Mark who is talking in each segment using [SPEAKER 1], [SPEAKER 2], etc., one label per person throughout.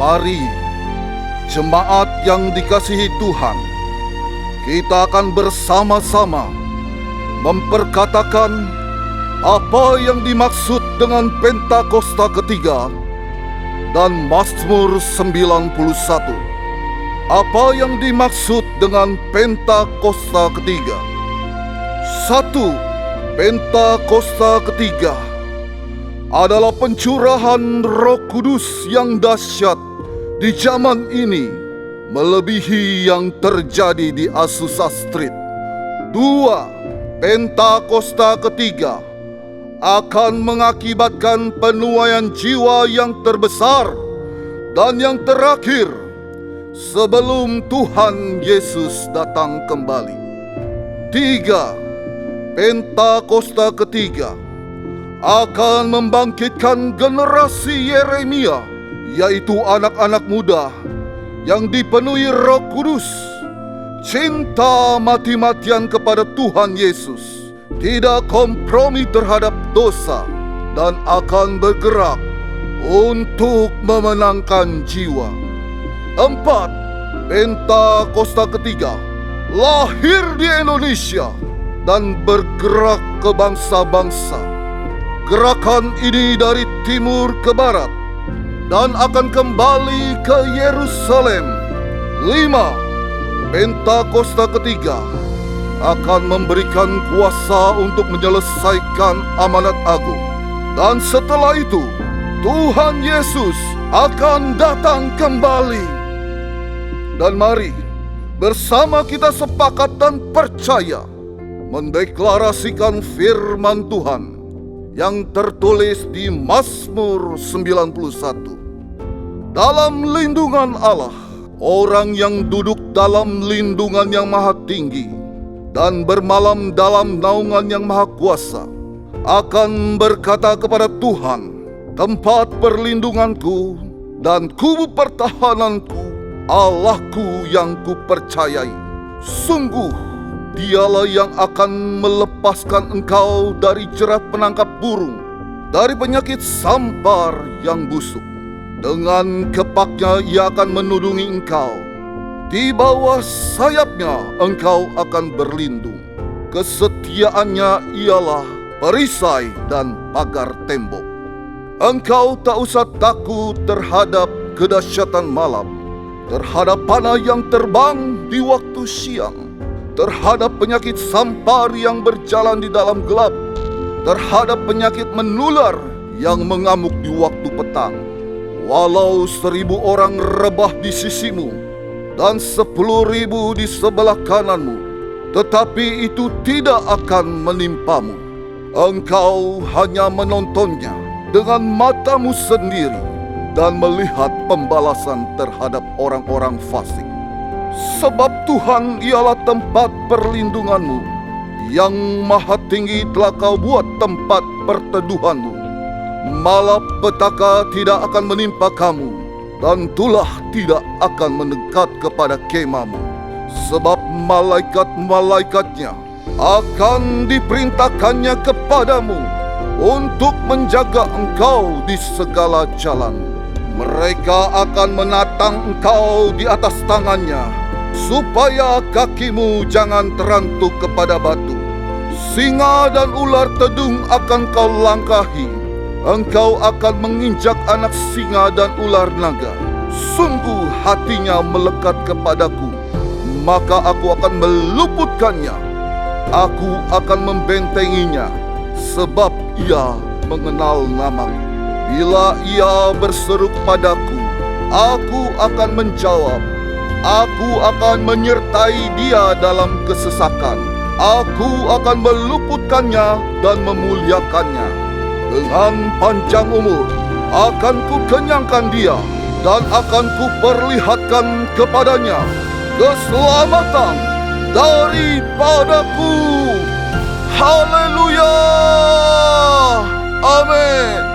[SPEAKER 1] Mari, jemaat yang dikasihi Tuhan, kita akan bersama-sama memperkatakan apa yang dimaksud dengan Pentakosta ketiga dan Mazmur 91. Apa yang dimaksud dengan Pentakosta ketiga? 1. Pentakosta ketiga adalah pencurahan Roh Kudus yang dahsyat di zaman ini, melebihi yang terjadi di Azusa Street. 2. Pentakosta ketiga akan mengakibatkan penuaian jiwa yang terbesar dan yang terakhir sebelum Tuhan Yesus datang kembali. 3. Pentakosta ketiga akan membangkitkan generasi Yeremia, yaitu anak-anak muda yang dipenuhi Roh Kudus, cinta mati-matian kepada Tuhan Yesus, tidak kompromi terhadap dosa, dan akan bergerak untuk memenangkan jiwa. 4. Pentakosta ketiga lahir di Indonesia dan bergerak ke bangsa-bangsa. Gerakan ini dari timur ke barat dan akan kembali ke Yerusalem. 5. Pentakosta ketiga akan memberikan kuasa untuk menyelesaikan amanat agung. Dan setelah itu, Tuhan Yesus akan datang kembali. Dan mari bersama kita sepakat dan percaya mendeklarasikan firman Tuhan yang tertulis di Mazmur 91. Dalam lindungan Allah, orang yang duduk dalam lindungan yang maha tinggi dan bermalam dalam naungan yang maha kuasa akan berkata kepada Tuhan, tempat perlindunganku dan kubu pertahananku, Allahku yang kupercayai. Sungguh Dialah yang akan melepaskan engkau dari jerat penangkap burung, dari penyakit sampar yang busuk. Dengan kepaknya ia akan menudungi engkau. Di bawah sayapnya engkau akan berlindung. Kesetiaannya ialah perisai dan pagar tembok. Engkau tak usah takut terhadap kedahsyatan malam, terhadap panah yang terbang di waktu siang, terhadap penyakit sampar yang berjalan di dalam gelap, terhadap penyakit menular yang mengamuk di waktu petang. Walau 1,000 orang rebah di sisimu dan 10,000 di sebelah kananmu, tetapi itu tidak akan menimpamu. Engkau hanya menontonnya dengan matamu sendiri dan melihat pembalasan terhadap orang-orang fasik. Sebab Tuhan ialah tempat perlindunganmu, yang maha tinggi telah kau buat tempat perteduhanmu. Malapetaka tidak akan menimpa kamu, dan tulah tidak akan mendekat kepada kemahmu. Sebab malaikat-malaikatnya akan diperintahkannya kepadamu untuk menjaga engkau di segala jalan. Mereka akan menatang engkau di atas tangannya, supaya kakimu jangan terantuk kepada batu. Singa dan ular tedung akan kau langkahi. Engkau akan menginjak anak singa dan ular naga. Sungguh hatinya melekat kepadaku, maka aku akan meluputkannya. Aku akan membentenginya, sebab ia mengenal namaku. Bila ia berseru padaku, aku akan menjawab. Aku akan menyertai dia dalam kesesakan. Aku akan meluputkannya dan memuliakannya. Dengan panjang umur akan kukenyangkan dia, dan akan kuperlihatkan kepadanya keselamatan daripadaku. Haleluya! Amin.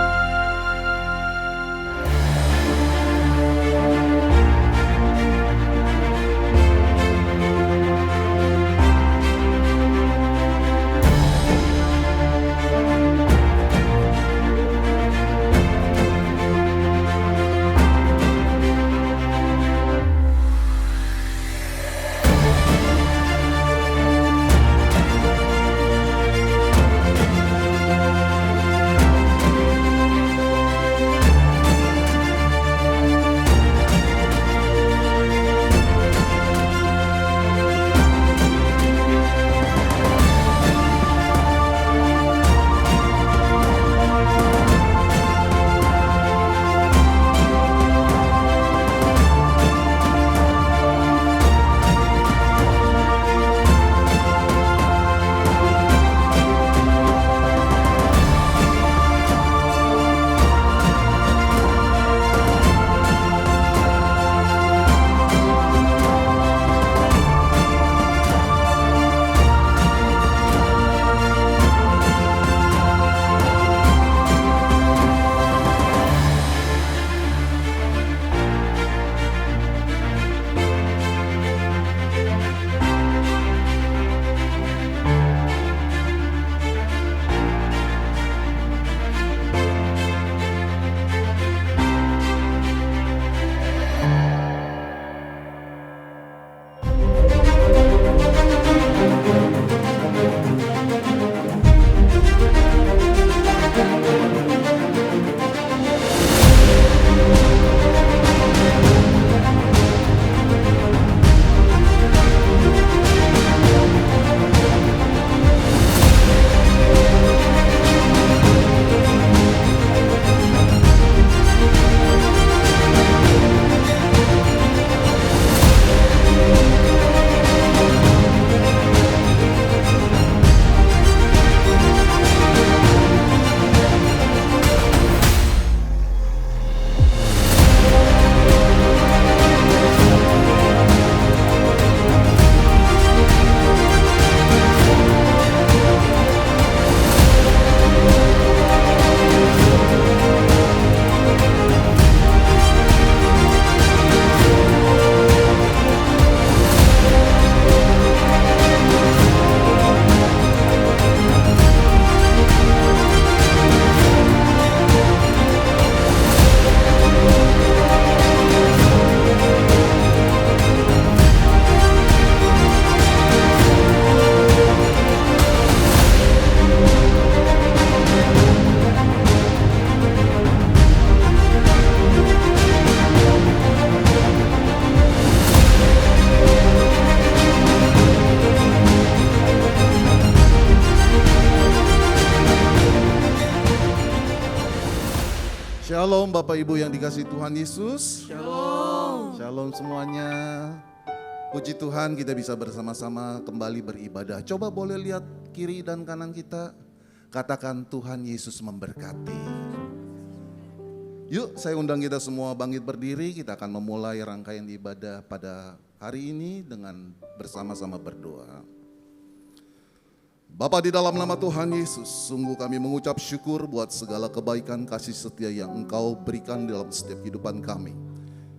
[SPEAKER 2] Bapak Ibu yang dikasihi Tuhan Yesus.
[SPEAKER 3] Shalom.
[SPEAKER 2] Shalom semuanya. Puji Tuhan kita bisa bersama-sama kembali beribadah. Coba boleh lihat kiri dan kanan kita. Katakan Tuhan Yesus memberkati. Yuk saya undang kita semua bangkit berdiri. Kita akan memulai rangkaian ibadah pada hari ini dengan bersama-sama berdoa. Bapa, di dalam nama Tuhan Yesus, sungguh kami mengucap syukur buat segala kebaikan kasih setia yang Engkau berikan dalam setiap kehidupan kami.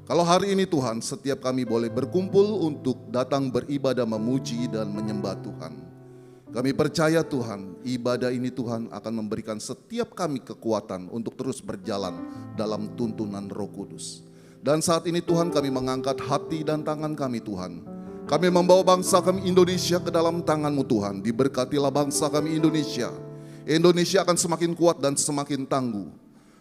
[SPEAKER 2] Kalau hari ini Tuhan, setiap kami boleh berkumpul untuk datang beribadah memuji dan menyembah Tuhan. Kami percaya Tuhan, ibadah ini Tuhan akan memberikan setiap kami kekuatan untuk terus berjalan dalam tuntunan Roh Kudus. Dan saat ini Tuhan kami mengangkat hati dan tangan kami Tuhan. Kami membawa bangsa kami Indonesia ke dalam tangan-Mu Tuhan. Diberkatilah bangsa kami Indonesia. Indonesia akan semakin kuat dan semakin tangguh.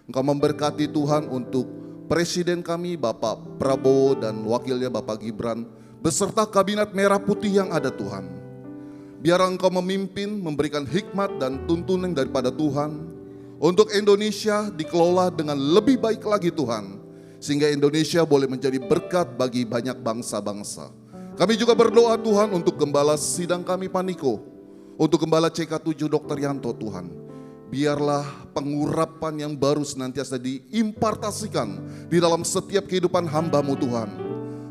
[SPEAKER 2] Engkau memberkati Tuhan untuk Presiden kami Bapak Prabowo dan wakilnya Bapak Gibran beserta kabinet merah putih yang ada Tuhan. Biar Engkau memimpin, memberikan hikmat dan tuntunan daripada Tuhan. Untuk Indonesia dikelola dengan lebih baik lagi Tuhan. Sehingga Indonesia boleh menjadi berkat bagi banyak bangsa-bangsa. Kami juga berdoa Tuhan untuk gembala sidang kami Paniko. Untuk gembala CK7 Dr. Yanto Tuhan. Biarlah pengurapan yang baru senantiasa diimpartasikan di dalam setiap kehidupan hamba-Mu Tuhan.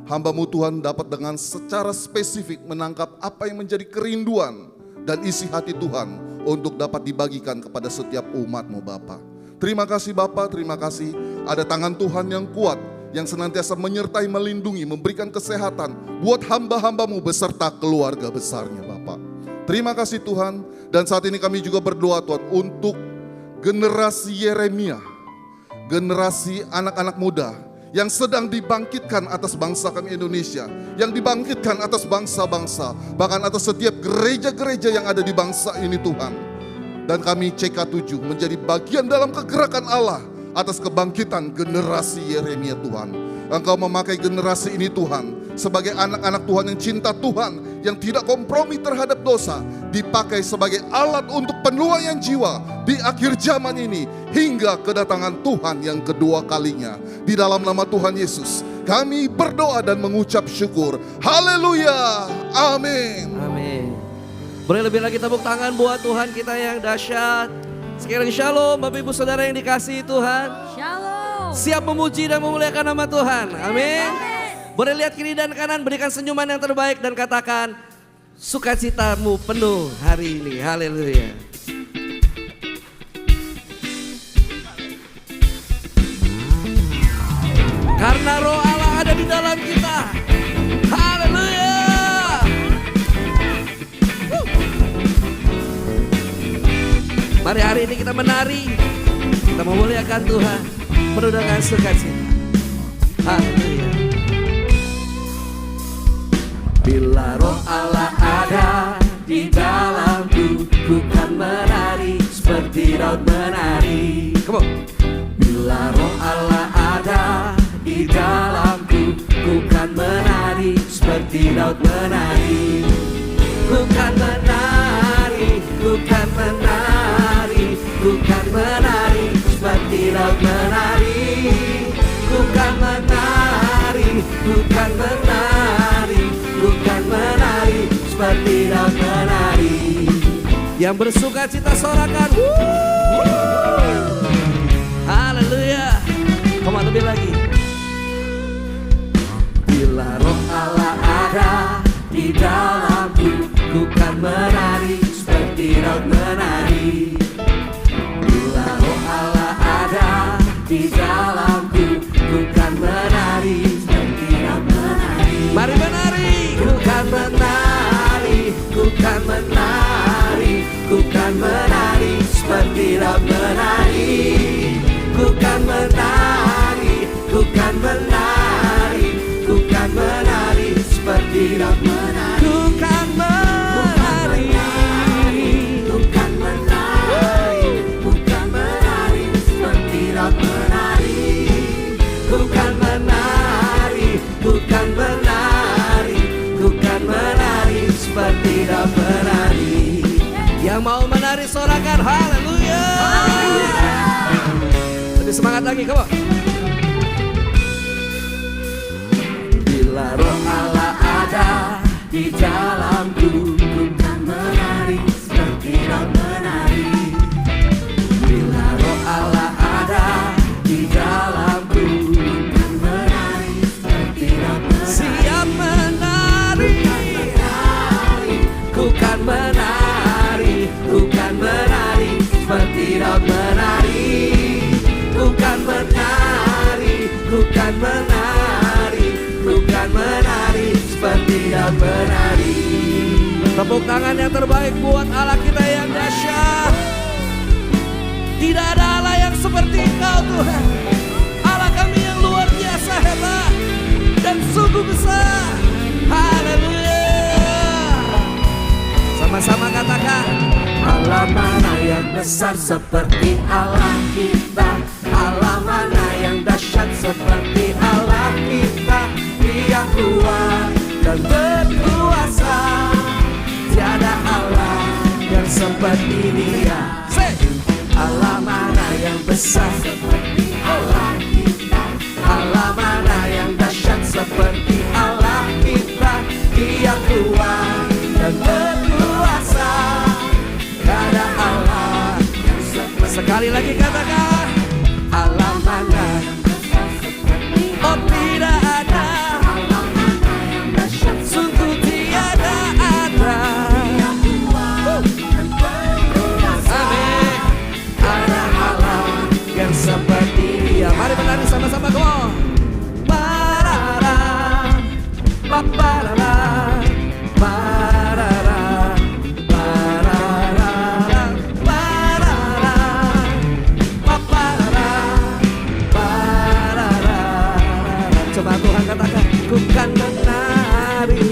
[SPEAKER 2] Hamba-Mu Tuhan dapat dengan secara spesifik menangkap apa yang menjadi kerinduan dan isi hati Tuhan untuk dapat dibagikan kepada setiap umat-Mu Bapa. Terima kasih Bapa, terima kasih ada tangan Tuhan yang kuat yang senantiasa menyertai, melindungi, memberikan kesehatan buat hamba-hamba-Mu beserta keluarga besarnya Bapak. Terima kasih Tuhan, dan saat ini kami juga berdoa Tuhan untuk generasi Yeremia, generasi anak-anak muda yang sedang dibangkitkan atas bangsa kami Indonesia, yang dibangkitkan atas bangsa-bangsa, bahkan atas setiap gereja-gereja yang ada di bangsa ini Tuhan. Dan kami CK7 menjadi bagian dalam kegerakan Allah atas kebangkitan generasi Yeremia Tuhan. Engkau memakai generasi ini Tuhan sebagai anak-anak Tuhan yang cinta Tuhan, yang tidak kompromi terhadap dosa, dipakai sebagai alat untuk penuaian jiwa di akhir zaman ini hingga kedatangan Tuhan yang kedua kalinya. Di dalam nama Tuhan Yesus kami berdoa dan mengucap syukur. Haleluya. Amin.
[SPEAKER 3] Amin. Boleh lebih lagi tepuk tangan buat Tuhan kita yang dahsyat. Sekali lagi shalom Bapak Ibu Saudara yang dikasihi Tuhan.
[SPEAKER 4] Shalom.
[SPEAKER 3] Siap memuji dan memuliakan nama Tuhan. Amin. Boleh lihat kiri dan kanan, berikan senyuman yang terbaik dan katakan sukacitamu penuh hari ini. Haleluya. Karena roh Allah ada di dalam kita. Haleluya. Mari hari ini kita menari, kita memuliakan Tuhan, penuh dengan sukacita. Haleluya. Bila roh Allah ada di dalamku, ku kan menari seperti Daud menari. Come on. Bila roh Allah ada di dalamku, ku kan menari seperti Daud menari. Ku kan menari, ku kan menari, ku kan menari seperti Daud menari. Ku kan menari, ku kan menari, ku kan menari seperti Daud menari. Yang bersuka cita sorakan. Haleluya. Come on, lebih lagi. Bila roh Allah ada di dalamku, ku kan menari seperti Daud menari. Bila roh Allah ada di dalamku, ku kan menari seperti Daud menari. Mari menari. Ku kan menari, ku kan menari, ku kan menari seperti Daud menari. Ku kan menari, ku kan menari, ku kan menari seperti Daud menari. Ku kan menari, ku kan menari, ku kan menari seperti Daud menari. Ku kan menari, ku kan menari, ku kan menari seperti Daud menari. Yang mau menari sorakan haleluya. Lebih semangat lagi, come on. di dalamku. Ku kan menari seperti daun menari. Bila roh Allah ada di dalamku, ku kan menari seperti daun menari. Siap menari, ku kan menari, ku kan menari seperti daun menari. Ku kan menari, ku kan menari, ku kan menari seperti daun menari. Tepuk tangan yang terbaik buat Allah kita yang dahsyat. Tidak ada Allah yang seperti Engkau Tuhan. Allah kami yang luar biasa hebat dan sungguh besar. Haleluya. Sama-sama katakan, Allah mana yang besar seperti Allah kita. Allah mana yang dahsyat seperti Allah kita. Dia kuat dan berkuasa. Tiada Allah yang seperti Dia. Allah mana yang besar seperti Allah kita. Allah mana yang dahsyat seperti Allah kita. Dia kuat dan berkuasa. Tiada Allah yang seperti. Sekali lagi katakan, Allah mana yang besar seperti Allah. Oh tidak ada. Allah mana yang dahsyat sungguh tiada ada. Dia kuat dan berkuasa. Amin. Ada Allah yang seperti Dia. Mari menari sama-sama, come on. Parara, paparara, parara, parara, parara, paparara, parara. Coba Tuhan katakan, ku kan menari.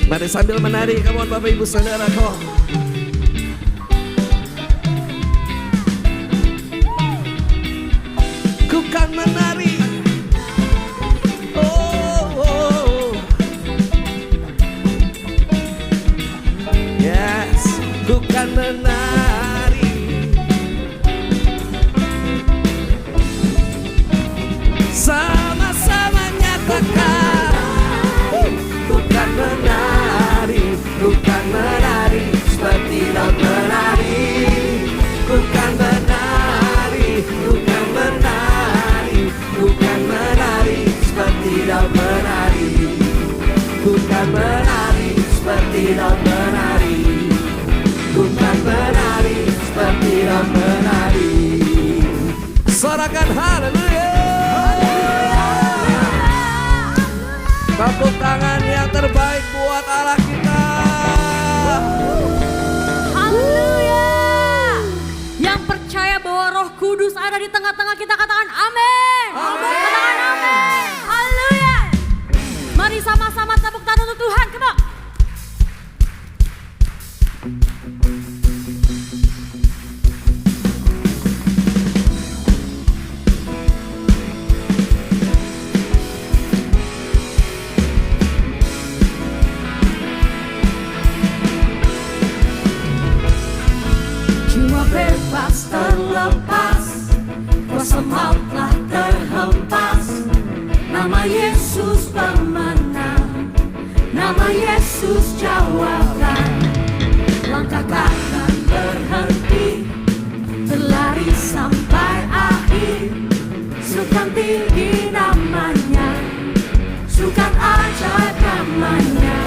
[SPEAKER 3] Mari sambil menari, come on Bapak Ibu Saudaraku. Ku kan menari. Oh, oh. Yes, ku kan menari. Sama-sama nyatakan, ku kan menari, ku kan menari seperti daun menari. Ku kan menari, ku kan menari, ku kan menari seperti daun menari. Ku kan menari seperti daun menari. Ku kan menari seperti daun menari. Sorakan haleluya. Tepuk tangan yang terbaik buat Allah kita.
[SPEAKER 4] Haleluya. Yang percaya bahwa Roh Kudus ada di tengah-tengah kita, katakan amin.
[SPEAKER 3] Amin.
[SPEAKER 4] Katakan amin. Haleluya. Mari sama-sama tepuk tangan untuk Tuhan. Come on.
[SPEAKER 5] Jiwa bebas terlepas, kuasa maut telah terhempas. Nama Yesus pemenang, nama Yesus jawaban. Langkah takkan berhenti, berlari sampai akhir. Sukan tinggi namanya, sukan ajaib namanya.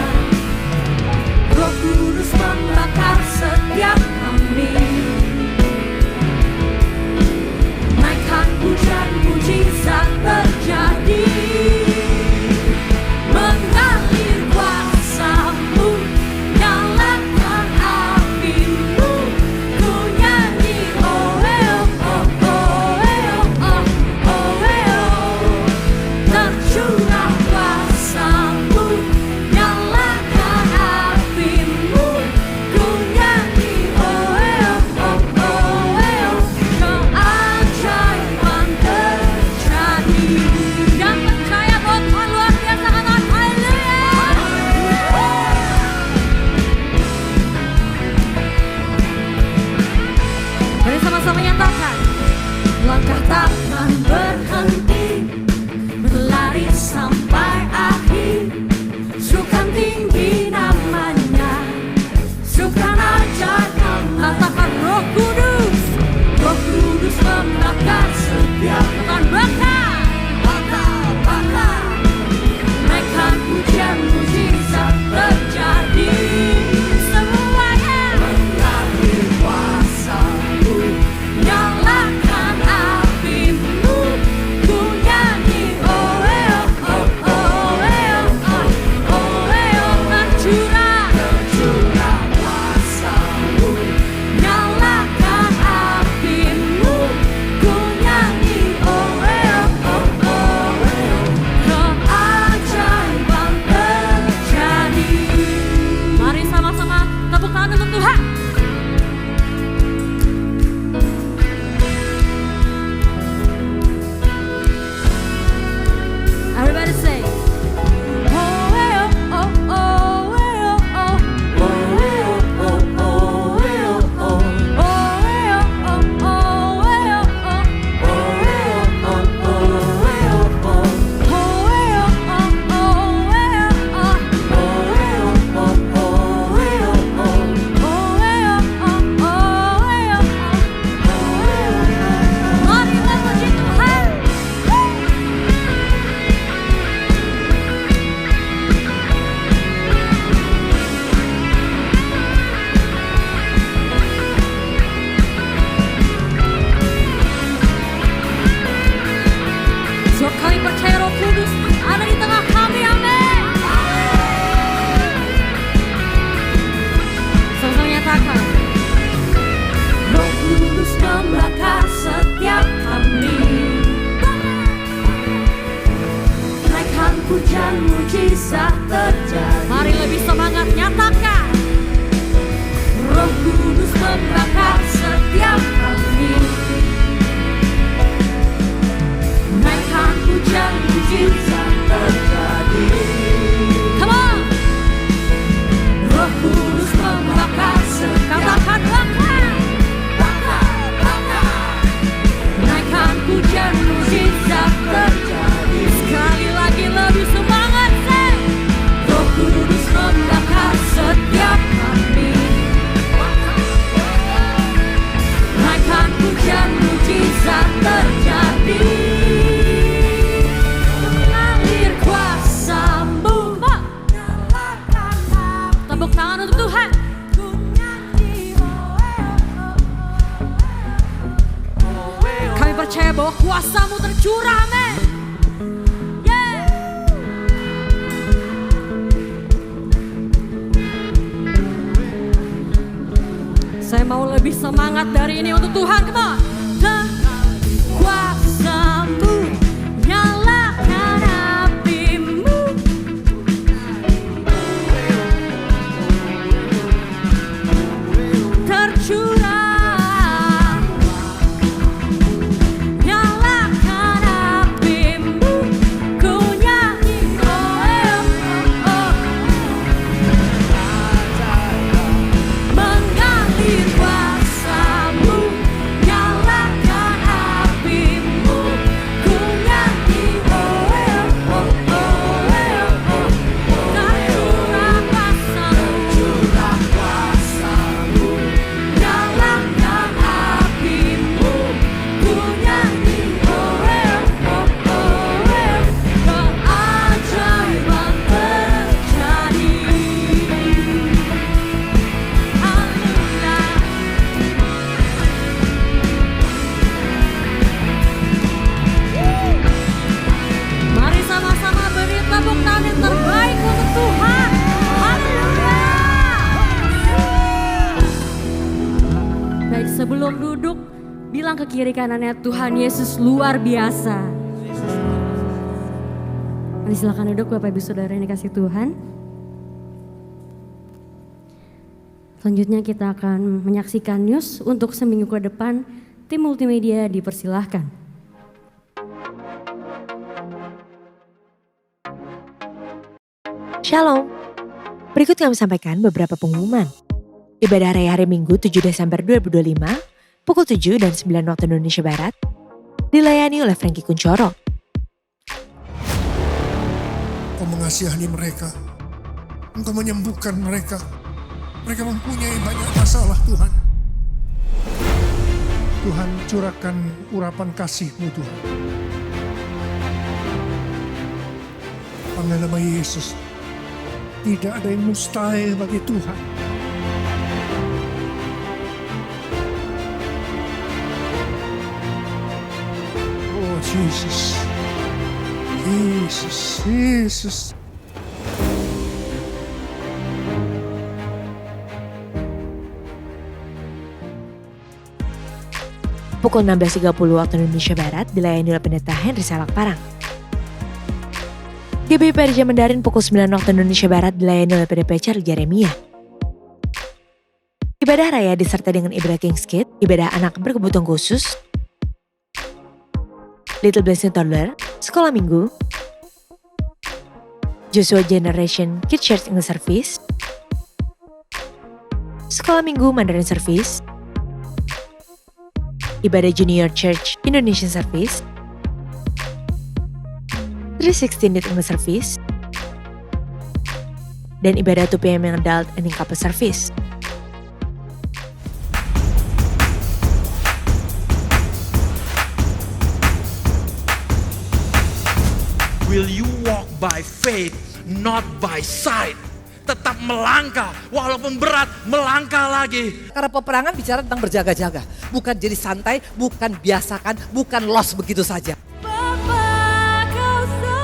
[SPEAKER 5] Roh Kudus membakar setiap kami. Naikkan hujan mujizat terjadi. Mengalir kuasa-Mu, nyalakan api-Mu. Ku nyanyi oh oh oh oh oh oh oh. Tercurah kuasa-Mu, nyalakan api-Mu. Ku nyanyi oh oh oh oh. Keajaiban terjadi.
[SPEAKER 4] Yang percaya bahwa Tuhan luar biasa, katakan haleluya. Mari sama-sama nyatakan.
[SPEAKER 5] Langkah takkan berhenti,
[SPEAKER 4] percaya bahwa kuasa-Mu tercurah, men. Yeah. Saya mau lebih semangat dari ini untuk Tuhan, come on. Kuasa-Mu nyalakan api-Mu, tercurah. Nyalakan api-Mu, ku nyanyi, oh, oh, oh. Mengalir kuasa-Mu, nyalakan api-Mu, ku nyanyi, oh, oh, oh, oh, oh. Tercurah kuasa-Mu, nyalakan api-Mu, ku nyanyi, oh, oh, oh, oh. Keajaiban terjadi. Haleluya. Mari sama-sama beri tepuk tangan yang terbaik untuk Tuhan. Haleluya. Baik, sebelum duduk, bilang ke kiri kanannya, Tuhan Yesus luar biasa. Mari silakan duduk Bapak Ibu Saudara yang dikasih Tuhan. Selanjutnya kita akan menyaksikan news untuk seminggu ke depan. Tim multimedia dipersilahkan.
[SPEAKER 6] Shalom. Berikut kami sampaikan beberapa pengumuman. Ibadah raya hari Minggu 7 Desember 2025 pukul 7 dan 9 waktu Indonesia Barat dilayani oleh Frankie Kuncoro.
[SPEAKER 7] Engkau mengasihani mereka, Engkau menyembuhkan mereka. Mereka mempunyai banyak masalah Tuhan. Tuhan curahkan urapan kasih-Mu Tuhan. Dalam nama Yesus, tidak ada yang mustahil bagi Tuhan. Oh Jesus, Yesus, Yesus.
[SPEAKER 6] Pukul 16.30 waktu Indonesia Barat dilayani oleh Pendeta Henry Salak Parang. GBI PRJ Mandarin pukul 9 waktu Indonesia Barat dilayani oleh PDP Charlie Jeremia. Ibadah raya disertai dengan ibadah King's Kid, ibadah anak berkebutuhan khusus, Little Blessing Toddler, sekolah minggu, Joshua Generation Kids Church English Service, sekolah minggu Mandarin Service, ibadah Junior Church Indonesian Service, 316 Net English Service, dan ibadah 2 PM yang Adult and Couple Service.
[SPEAKER 8] Will you walk by faith, not by sight? Tetap melangkah, walaupun berat, melangkah lagi.
[SPEAKER 3] Karena peperangan bicara tentang berjaga-jaga. Bukan jadi santai, bukan biasakan, bukan lost begitu saja.
[SPEAKER 5] Bapa kau setia.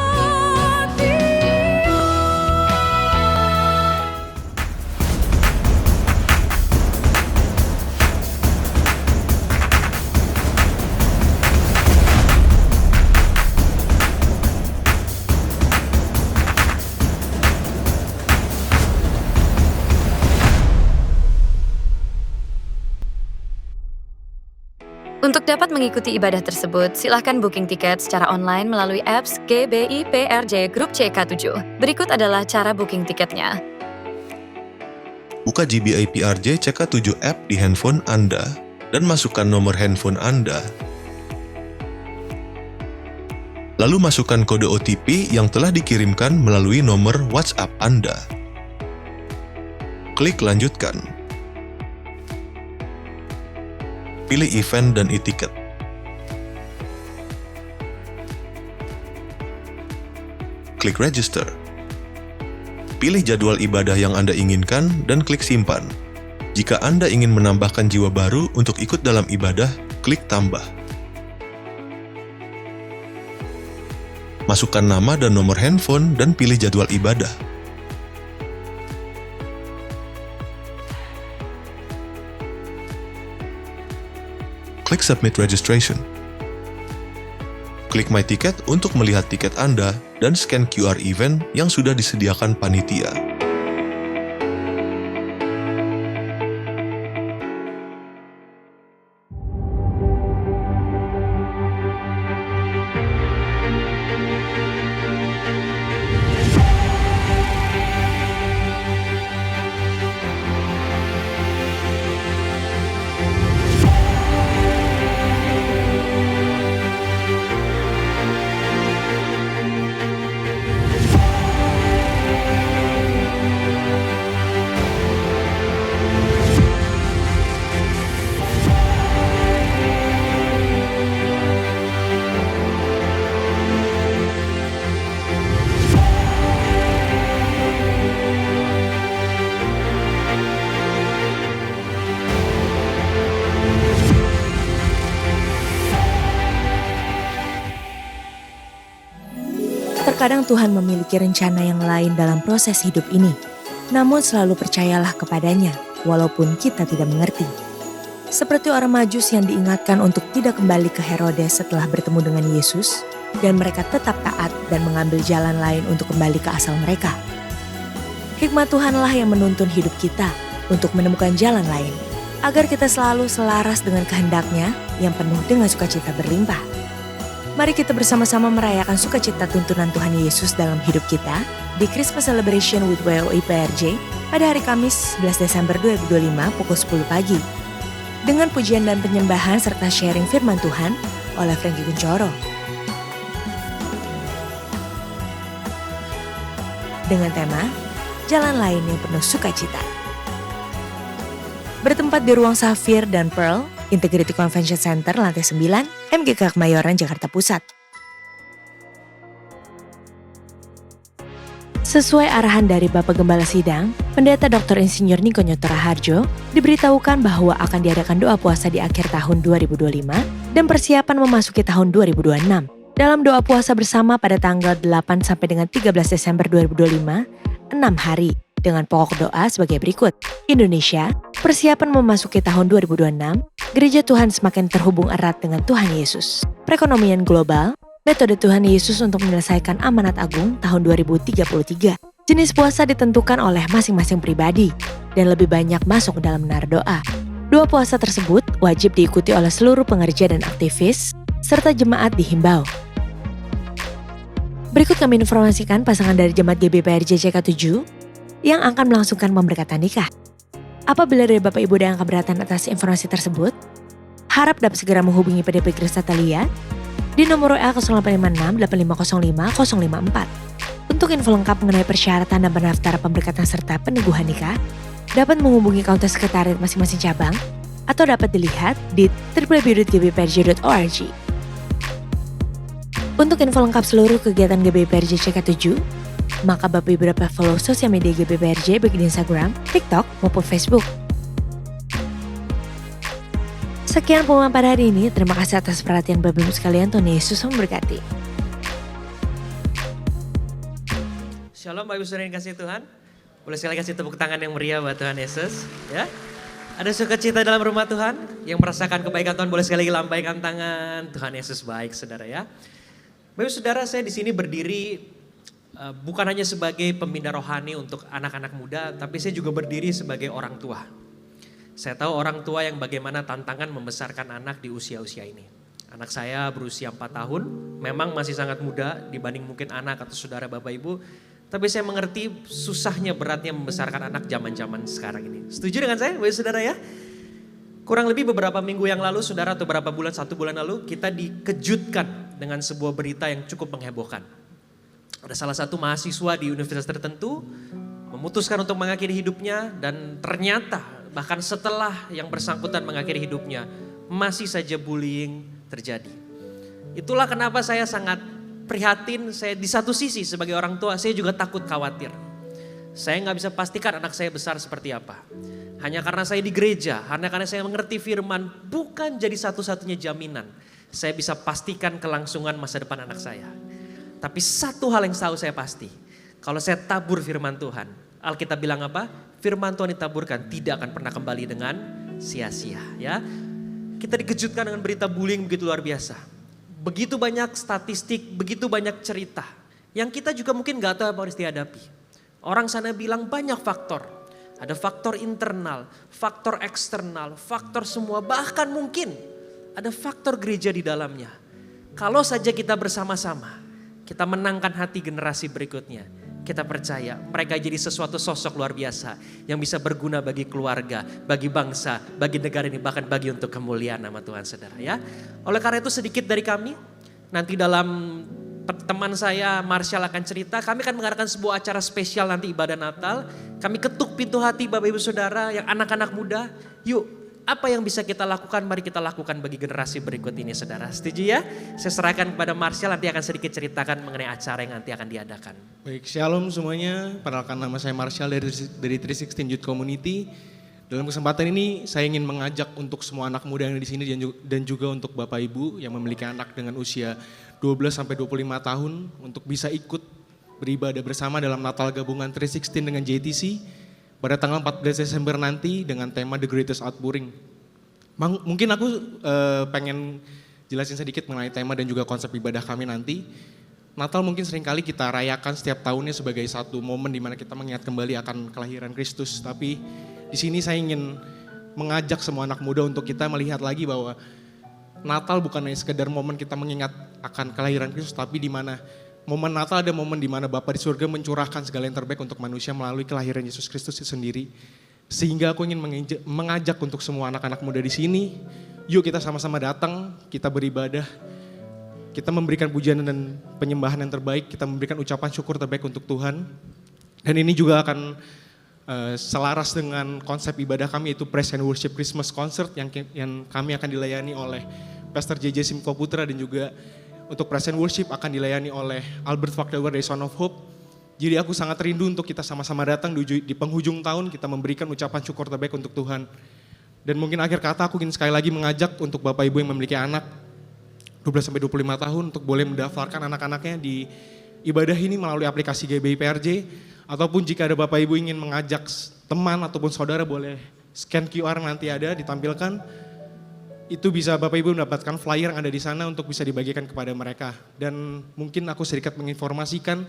[SPEAKER 9] Untuk dapat mengikuti ibadah tersebut, silakan booking tiket secara online melalui apps GBI PRJ Grup CK7. Berikut adalah cara booking tiketnya.
[SPEAKER 10] Buka GBI PRJ CK7 app di handphone Anda dan masukkan nomor handphone Anda. Lalu masukkan kode OTP yang telah dikirimkan melalui nomor WhatsApp Anda. Klik lanjutkan. Pilih event dan e-tiket. Klik register. Pilih jadwal ibadah yang Anda inginkan dan klik simpan. Jika Anda ingin menambahkan jiwa baru untuk ikut dalam ibadah, klik tambah. Masukkan nama dan nomor handphone dan pilih jadwal ibadah. Klik Submit Registration. Klik My Ticket untuk melihat tiket Anda dan scan QR event yang sudah disediakan panitia.
[SPEAKER 6] Terkadang Tuhan memiliki rencana yang lain dalam proses hidup ini. Namun selalu percayalah kepadanya, walaupun kita tidak mengerti. Seperti orang Majus yang diingatkan untuk tidak kembali ke Herodes setelah bertemu dengan Yesus, dan mereka tetap taat dan mengambil jalan lain untuk kembali ke asal mereka. Hikmat Tuhanlah yang menuntun hidup kita untuk menemukan jalan lain, agar kita selalu selaras dengan kehendak-Nya yang penuh dengan sukacita berlimpah. Mari kita bersama-sama merayakan sukacita tuntunan Tuhan Yesus dalam hidup kita di Christmas Celebration with WOI PRJ pada hari Kamis 11 Desember 2025 pukul 10 pagi. Dengan pujian dan penyembahan serta sharing firman Tuhan oleh Frankie Kuncoro. Dengan tema, Jalan Lain yang Penuh Sukacita. Bertempat di Ruang Safir dan Pearl, Integrity Convention Center, lantai 9, MGK Kemayoran, Jakarta Pusat. Sesuai arahan dari Bapak Gembala Sidang, Pendeta Dr. Insinyur Niko Nyoto Raharjo diberitahukan bahwa akan diadakan doa puasa di akhir tahun 2025 dan persiapan memasuki tahun 2026. Dalam doa puasa bersama pada tanggal 8 sampai dengan 13 Desember 2025, 6 hari dengan pokok doa sebagai berikut. Indonesia, persiapan memasuki tahun 2026, Gereja Tuhan semakin terhubung erat dengan Tuhan Yesus. Perekonomian global, metode Tuhan Yesus untuk menyelesaikan amanat agung tahun 2033. Jenis puasa ditentukan oleh masing-masing pribadi dan lebih banyak masuk ke dalam menara doa. Doa puasa tersebut wajib diikuti oleh seluruh pengerja dan aktivis, serta jemaat dihimbau. Berikut kami informasikan pasangan dari Jemaat GBPRJ CK7 yang akan melangsungkan pemberkatan nikah. Apabila dari Bapak Ibu ada yang keberatan atas informasi tersebut, harap dapat segera menghubungi PDP Grace Natalia di nomor WA 0856 8505 054. Untuk info lengkap mengenai persyaratan dan pendaftaran pemberkatan serta peneguhan nikah, dapat menghubungi kaunter sekretariat masing-masing cabang atau dapat dilihat di www.gbprj.org. Untuk info lengkap seluruh kegiatan GBPRJ CK7, maka Bapak Ibu dapat follow sosial media GBPRJ baik di Instagram, TikTok, maupun Facebook. Sekian pengumuman pada hari ini. Terima kasih atas perhatian Bapak Ibu sekalian. Tuhan Yesus memberkati.
[SPEAKER 3] Shalom Bapak Ibu Saudara yang kasih Tuhan. Boleh sekali kasih tepuk tangan yang meriah buat Tuhan Yesus. Ya. Ada sukacita dalam rumah Tuhan. Yang merasakan kebaikan Tuhan boleh sekali lagi lambaikan tangan. Tuhan Yesus baik saudara ya. Bapak Ibu Saudara, saya di sini berdiri bukan hanya sebagai pembina rohani untuk anak-anak muda, tapi saya juga berdiri sebagai orang tua. Saya tahu orang tua yang bagaimana tantangan membesarkan anak di usia-usia ini. Anak saya berusia 4 tahun, memang masih sangat muda dibanding mungkin anak atau saudara Bapak Ibu. Tapi saya mengerti susahnya beratnya membesarkan anak zaman-zaman sekarang ini. Setuju dengan saya, Bapak Saudara ya? Kurang lebih beberapa minggu yang lalu, saudara, atau beberapa bulan, 1 bulan lalu, kita dikejutkan dengan sebuah berita yang cukup menghebohkan. Ada salah satu mahasiswa di universitas tertentu memutuskan untuk mengakhiri hidupnya dan ternyata bahkan setelah yang bersangkutan mengakhiri hidupnya masih saja bullying terjadi. Itulah kenapa saya sangat prihatin. Saya di satu sisi sebagai orang tua saya juga takut khawatir. Saya nggak bisa pastikan anak saya besar seperti apa. Hanya karena saya di gereja, hanya karena saya mengerti firman bukan jadi satu-satunya jaminan saya bisa pastikan kelangsungan masa depan anak saya. Tapi satu hal yang tahu saya pasti, kalau saya tabur firman Tuhan, Alkitab bilang apa? Firman Tuhan ditaburkan tidak akan pernah kembali dengan sia-sia, ya. Kita dikejutkan dengan berita bullying begitu luar biasa. Begitu banyak statistik, begitu banyak cerita. Yang kita juga mungkin gak tahu apa harus dihadapi. Orang sana bilang banyak faktor. Ada faktor internal, faktor eksternal, faktor semua. Bahkan mungkin ada faktor gereja di dalamnya. Kalau saja kita bersama-sama, kita menangkan hati generasi berikutnya. Kita percaya mereka jadi sesuatu sosok luar biasa yang bisa berguna bagi keluarga, bagi bangsa, bagi negara ini, bahkan bagi untuk kemuliaan nama Tuhan, saudara, ya. Oleh karena itu sedikit dari kami, nanti dalam teman saya Marshall akan cerita, kami akan mengadakan sebuah acara spesial nanti ibadah Natal. Kami ketuk pintu hati Bapak Ibu Saudara yang anak-anak muda, yuk. Apa yang bisa kita lakukan, mari kita lakukan bagi generasi berikut ini, saudara. Setuju ya? Saya serahkan kepada Marshall, nanti akan sedikit ceritakan mengenai acara yang nanti akan diadakan.
[SPEAKER 11] Baik, shalom semuanya. Perkenalkan, nama saya Marshall dari 316 Youth Community. Dalam kesempatan ini saya ingin mengajak untuk semua anak muda yang ada di sini dan juga untuk Bapak Ibu yang memiliki anak dengan usia 12-25 tahun untuk bisa ikut beribadah bersama dalam Natal gabungan 316 dengan JTC. Pada tanggal 14 Desember nanti dengan tema The Greatest Outpouring. Mungkin aku pengen jelasin sedikit mengenai tema dan juga konsep ibadah kami nanti. Natal mungkin seringkali kita rayakan setiap tahunnya sebagai satu momen di mana kita mengingat kembali akan kelahiran Kristus. Tapi di sini saya ingin mengajak semua anak muda untuk kita melihat lagi bahwa Natal bukan hanya sekedar momen kita mengingat akan kelahiran Kristus, tapi di mana momen Natal ada momen di mana Bapa di surga mencurahkan segala yang terbaik untuk manusia melalui kelahiran Yesus Kristus itu sendiri. Sehingga aku ingin mengajak untuk semua anak-anak muda di sini, yuk kita sama-sama datang, kita beribadah, kita memberikan pujian dan penyembahan yang terbaik, kita memberikan ucapan syukur terbaik untuk Tuhan. Dan ini juga akan selaras dengan konsep ibadah kami, yaitu Praise and Worship Christmas Concert yang kami akan dilayani oleh Pastor JJ Simko Putra, dan juga untuk Praise and Worship akan dilayani oleh Albert Fakdewer dari Son of Hope. Jadi aku sangat rindu untuk kita sama-sama datang di penghujung tahun, kita memberikan ucapan syukur terbaik untuk Tuhan. Dan mungkin akhir kata aku ingin sekali lagi mengajak untuk Bapak Ibu yang memiliki anak 12-25 tahun untuk boleh mendaftarkan anak-anaknya di ibadah ini melalui aplikasi GBI PRJ. Ataupun jika ada Bapak Ibu ingin mengajak teman ataupun saudara, boleh scan QR nanti ada ditampilkan. Itu bisa Bapak Ibu mendapatkan flyer yang ada di sana untuk bisa dibagikan kepada mereka. Dan mungkin aku sedikit menginformasikan,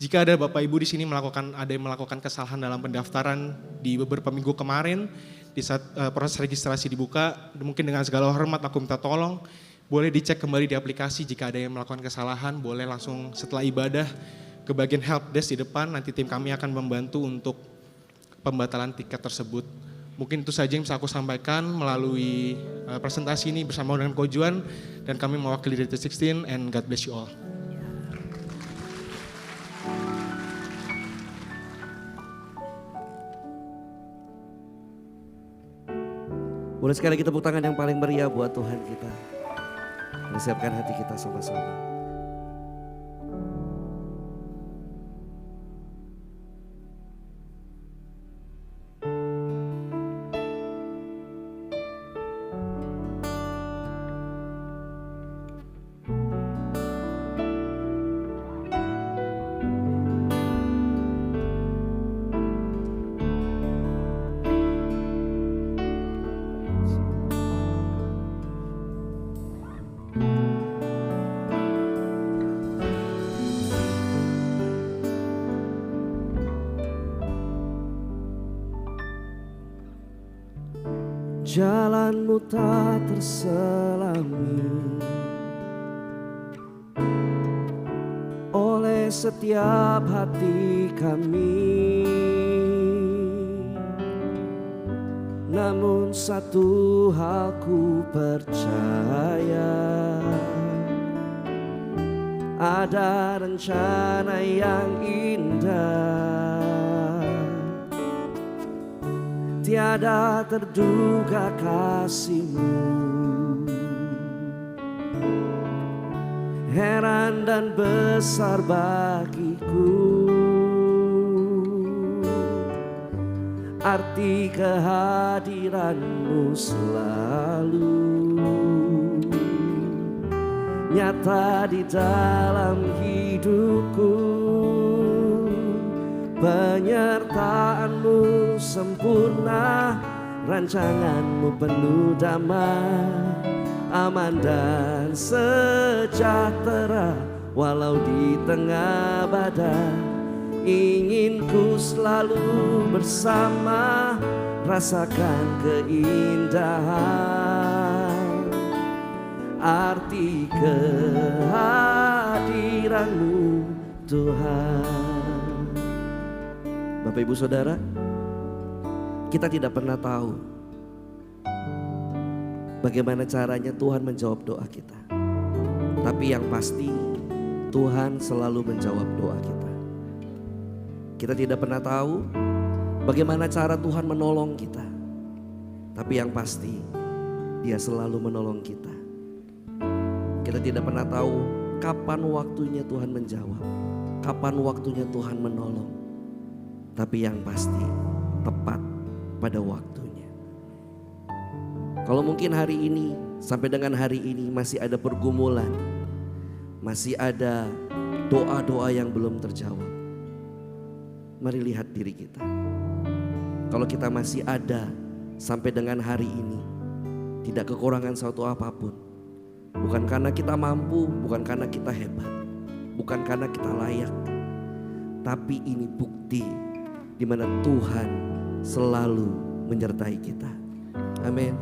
[SPEAKER 11] jika ada Bapak Ibu di sini ada yang melakukan kesalahan dalam pendaftaran di beberapa minggu kemarin, di saat proses registrasi dibuka, mungkin dengan segala hormat aku minta tolong, boleh dicek kembali di aplikasi. Jika ada yang melakukan kesalahan, boleh langsung setelah ibadah ke bagian help desk di depan, nanti tim kami akan membantu untuk pembatalan tiket tersebut. Mungkin itu saja yang bisa aku sampaikan melalui presentasi ini bersama dengan Ko Juan, dan kami mewakili dari 316, and God bless you all.
[SPEAKER 3] Boleh sekali kita tepuk tangan yang paling meriah buat Tuhan kita. Siapkan hati kita sama-sama. Jalanmu tak terselami oleh setiap hati kami, namun satu hal ku percaya, ada rencana yang indah. Tiada terduga kasih-Mu, heran dan besar bagiku arti kehadiran-Mu selalu. nyata di dalam hidupku. Penyertaan-Mu sempurna, rancangan-Mu penuh damai, aman dan sejahtera walau di tengah badai. Ingin ku selalu bersama, rasakan keindahan arti kehadiran-Mu Tuhan. Bapak Ibu Saudara, kita tidak pernah tahu bagaimana caranya Tuhan menjawab doa kita. Tapi yang pasti Tuhan selalu menjawab doa kita. Kita tidak pernah tahu bagaimana cara Tuhan menolong kita. Tapi yang pasti Dia selalu menolong kita. Kita tidak pernah tahu kapan waktunya Tuhan menjawab, kapan waktunya Tuhan menolong. Tapi yang pasti tepat pada waktunya. Kalau mungkin hari ini sampai dengan hari ini masih ada pergumulan, masih ada doa-doa yang belum terjawab, mari lihat diri kita. Kalau kita masih ada sampai dengan hari ini, tidak kekurangan suatu apapun, bukan karena kita mampu, bukan karena kita hebat, bukan karena kita layak, tapi ini bukti di mana Tuhan selalu menyertai kita. Amin.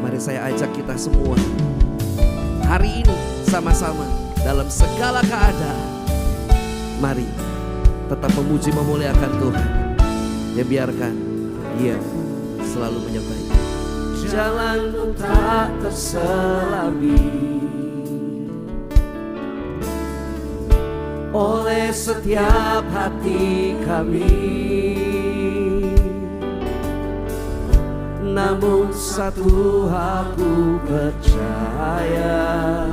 [SPEAKER 3] Mari saya ajak kita semua hari ini sama-sama dalam segala keadaan, mari tetap memuji memuliakan Tuhan. Ya biarkan Dia selalu menyertai. Jalanmu tak terselami oleh setiap hati kami, namun satu hal ku percaya,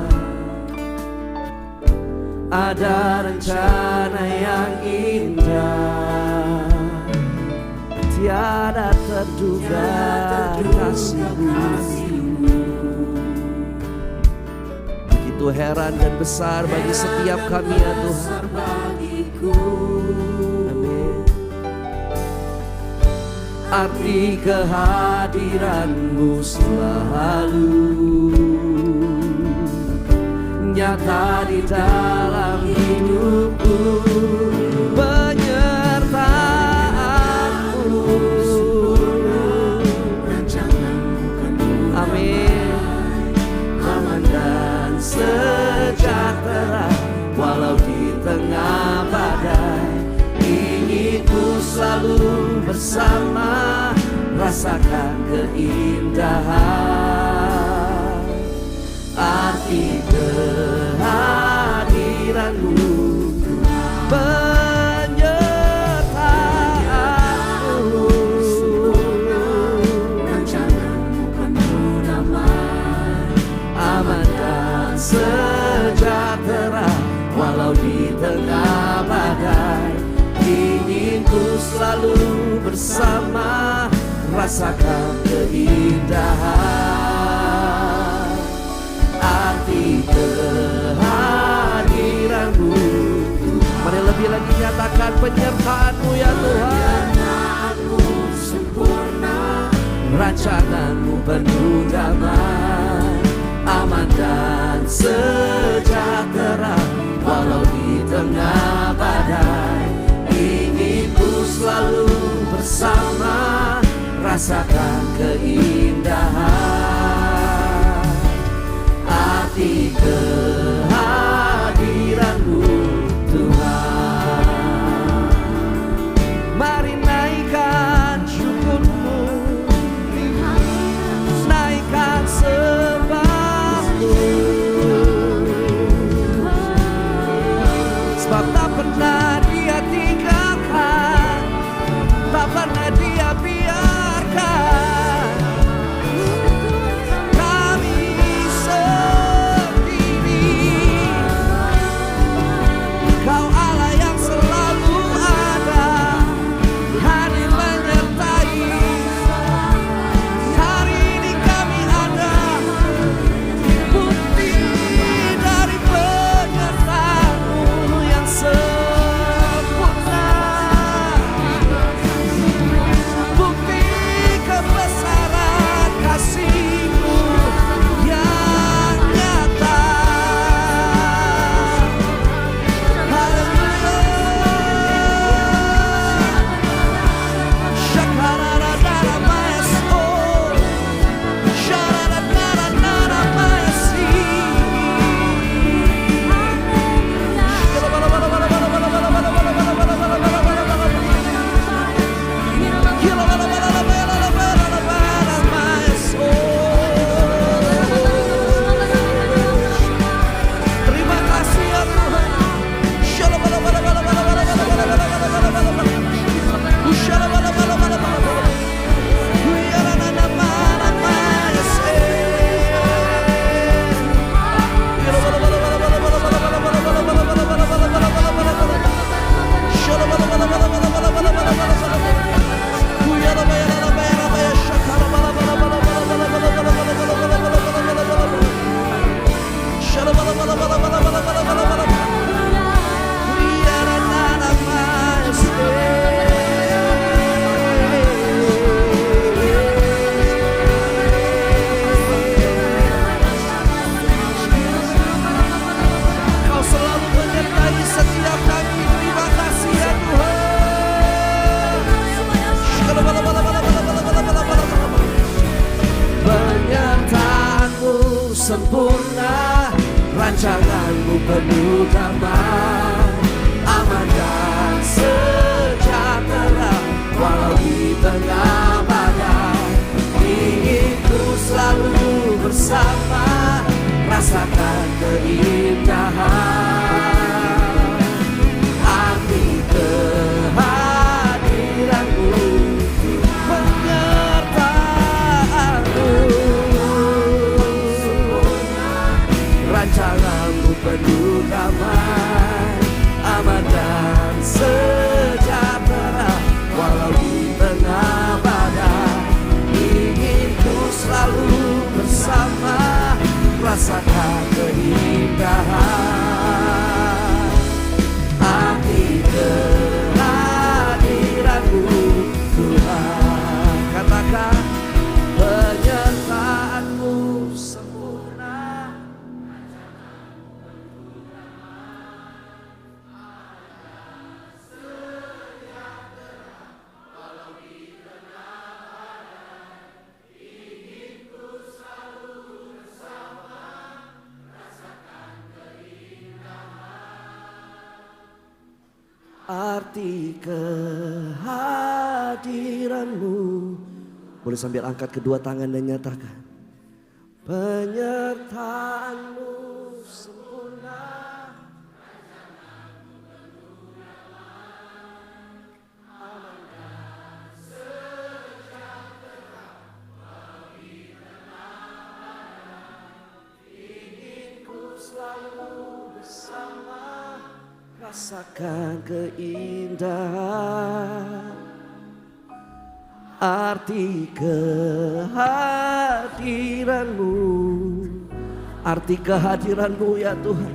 [SPEAKER 3] ada rencana yang indah, tiada terduga kasih-Mu. Begitu heran dan besar bagi setiap kami ya Tuhan. Amin. Arti kehadiran-Mu selalu nyata di dalam hidupku. Penyertaan-Mu, amin, aman dan sejahtera walau di tengah badai. Ingin ku selalu bersama, rasakan keindahan arti kehadiran-Mu. Penyertaan-Mu, rancangan-Mu penuh damai, aman dan sejahtera walau di tengah badai. Ingin ku selalu bersama, rasakan keindahan arti kehadiran-Mu. Mari lebih lagi nyatakan penyertaan-Mu ya Tuhan. Sempurna, rancangan-Mu penuh damai, aman dan sejahtera walau di tengah badai. Ingin ku selalu bersama, rasakan keindahan arti kehadiran-Mu Tuhan. Mari naikkan syukur-Mu, naikkan sembah-Mu, sebab tak pernah Dia tinggalkan, tak pernah Dia biarkan kami sendiri. sempurna, rancanganmu penuh damai, aman dan sejahtera, walau di tengah badai. Ingin ku selalu bersama, rasakan keindahan, arti kehadiranmu, penyertaanmu. Rancanganmu penuh damai, aman dan sejahtera, walau di tengah badai. Ingin ku selalu bersama, rasakan keindahan, arti kehadiranmu Tuhan. Katakan penyertaanmu sempurna, arti kehadiranmu. Boleh sambil angkat kedua tangan dan nyatakan, penyertaanmu sempurna, aman dan sejahtera, walau di tengah badai. Ingin ku selalu bersama, rasakan keindahan, arti kehadiranmu, arti kehadiranmu ya Tuhan,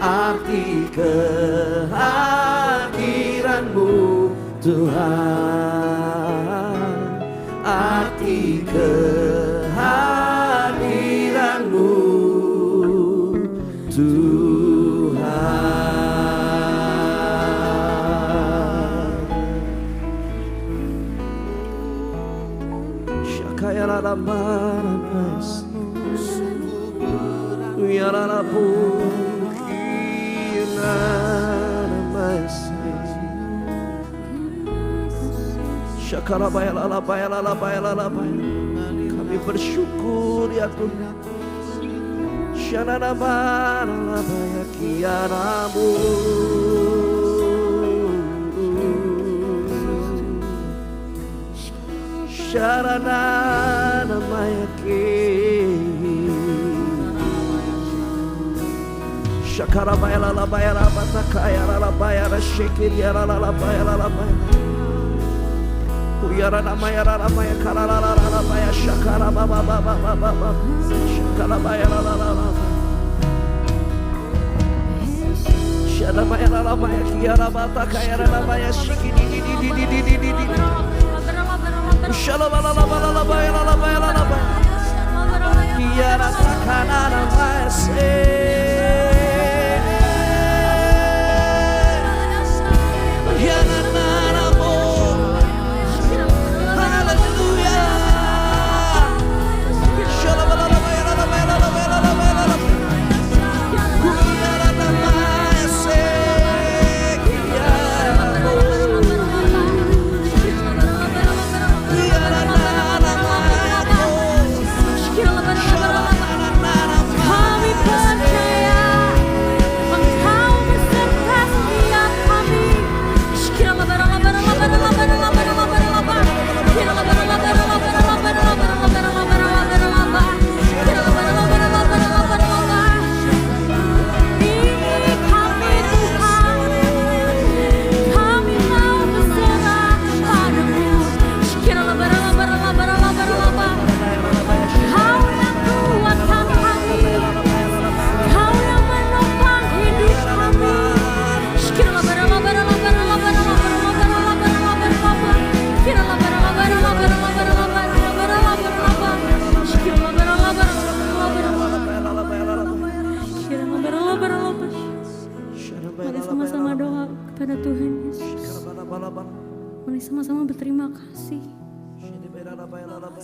[SPEAKER 3] arti kehadiranmu Tuhan, arti kehadiranmu Tuhan. Kaya la manas, ya la pukina mas. Syakara baya la baya la baya la baya. Kami bersyukur ya Tuhan. Syana mana la baya kiaramu. Sharana namayake, shakara baya la baya la batakaya la baya la shekiri la baya la baya, uyara namaya la baya kara la baya shakara baba baba baba shakara baya la shara baya la baya kiara batakaya la baya shekiri di. Biar rasakan ada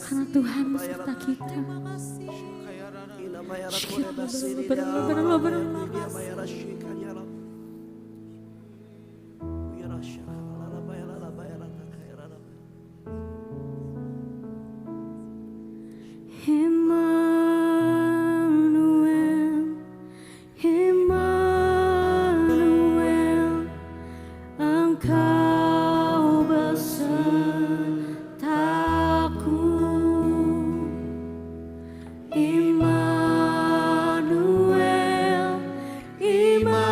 [SPEAKER 4] karena Tuhan beserta kita.
[SPEAKER 5] Immanuel, Immanuel, Engkau besertaku. Immanuel, Immanuel,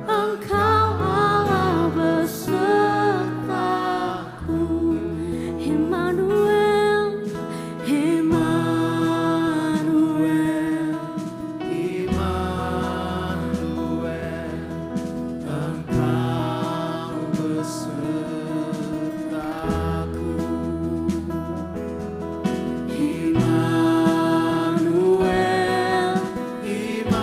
[SPEAKER 5] Engkau Allah besertaku. Immanuel, Immanuel,
[SPEAKER 3] Immanuel, Engkau besertaku. Immanuel, Immanuel,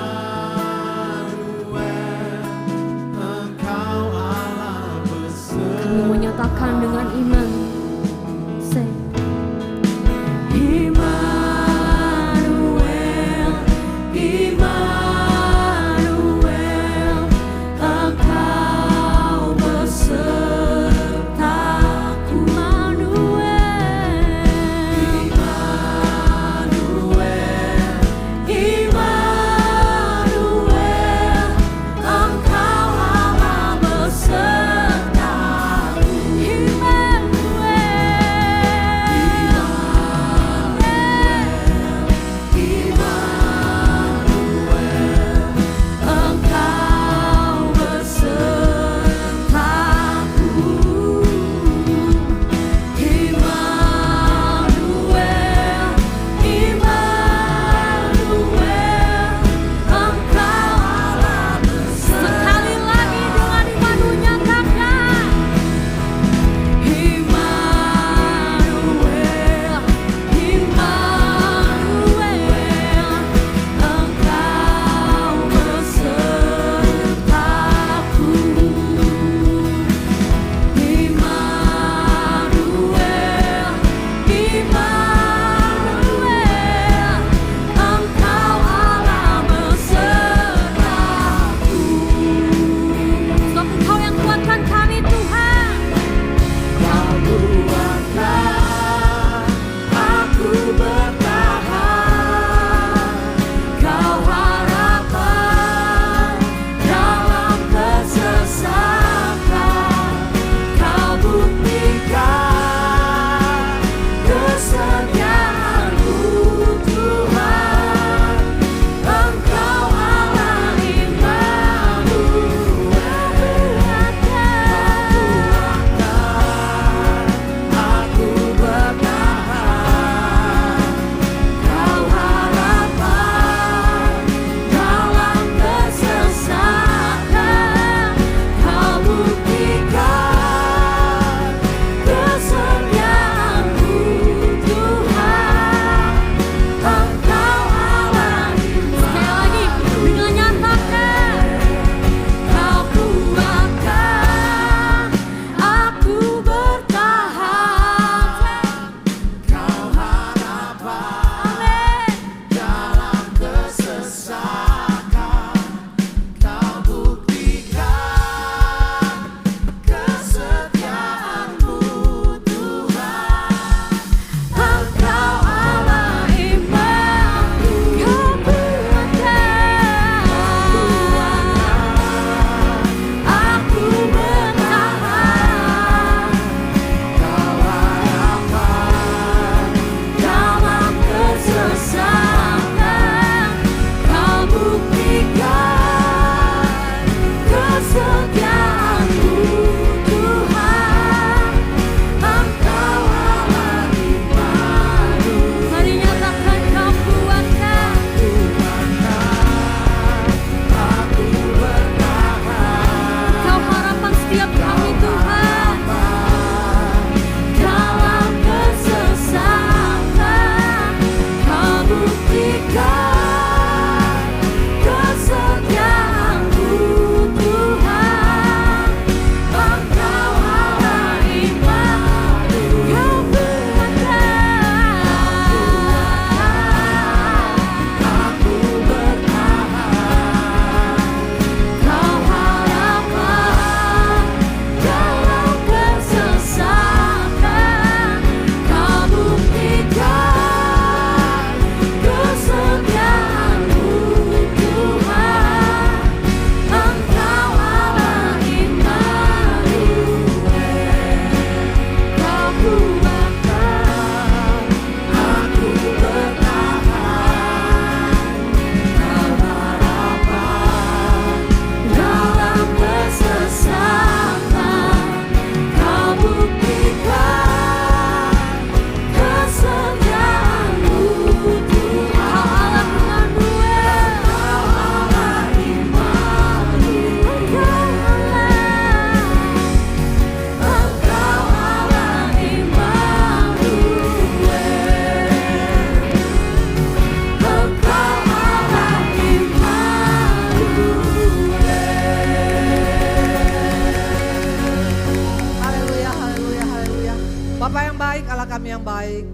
[SPEAKER 3] Engkau Allah besertaku.
[SPEAKER 5] kami menyatakan dengan iman. Say,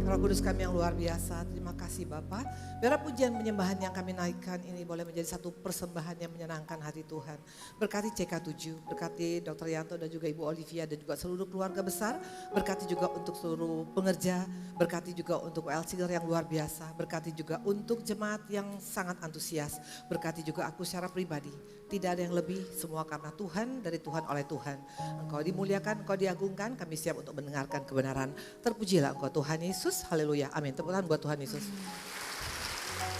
[SPEAKER 12] Roh Kudus kami yang luar biasa, terima kasih Bapa. Biar pujian penyembahan yang kami naikkan ini boleh menjadi satu persembahan yang menyenangkan hati Tuhan. Berkati CK7, berkati Dr. Yanto dan juga Ibu Olivia dan juga seluruh keluarga besar. Berkati juga untuk seluruh pengerja, berkati juga untuk WL Singer yang luar biasa. Berkati juga untuk jemaat yang sangat antusias. Berkati juga aku secara pribadi. Tidak ada yang lebih, semua karena Tuhan, dari Tuhan, oleh Tuhan. Engkau dimuliakan, Engkau diagungkan, kami siap untuk mendengarkan kebenaran. Terpujilah Engkau Tuhan Yesus, haleluya, amin. Tepuk tangan buat Tuhan Yesus.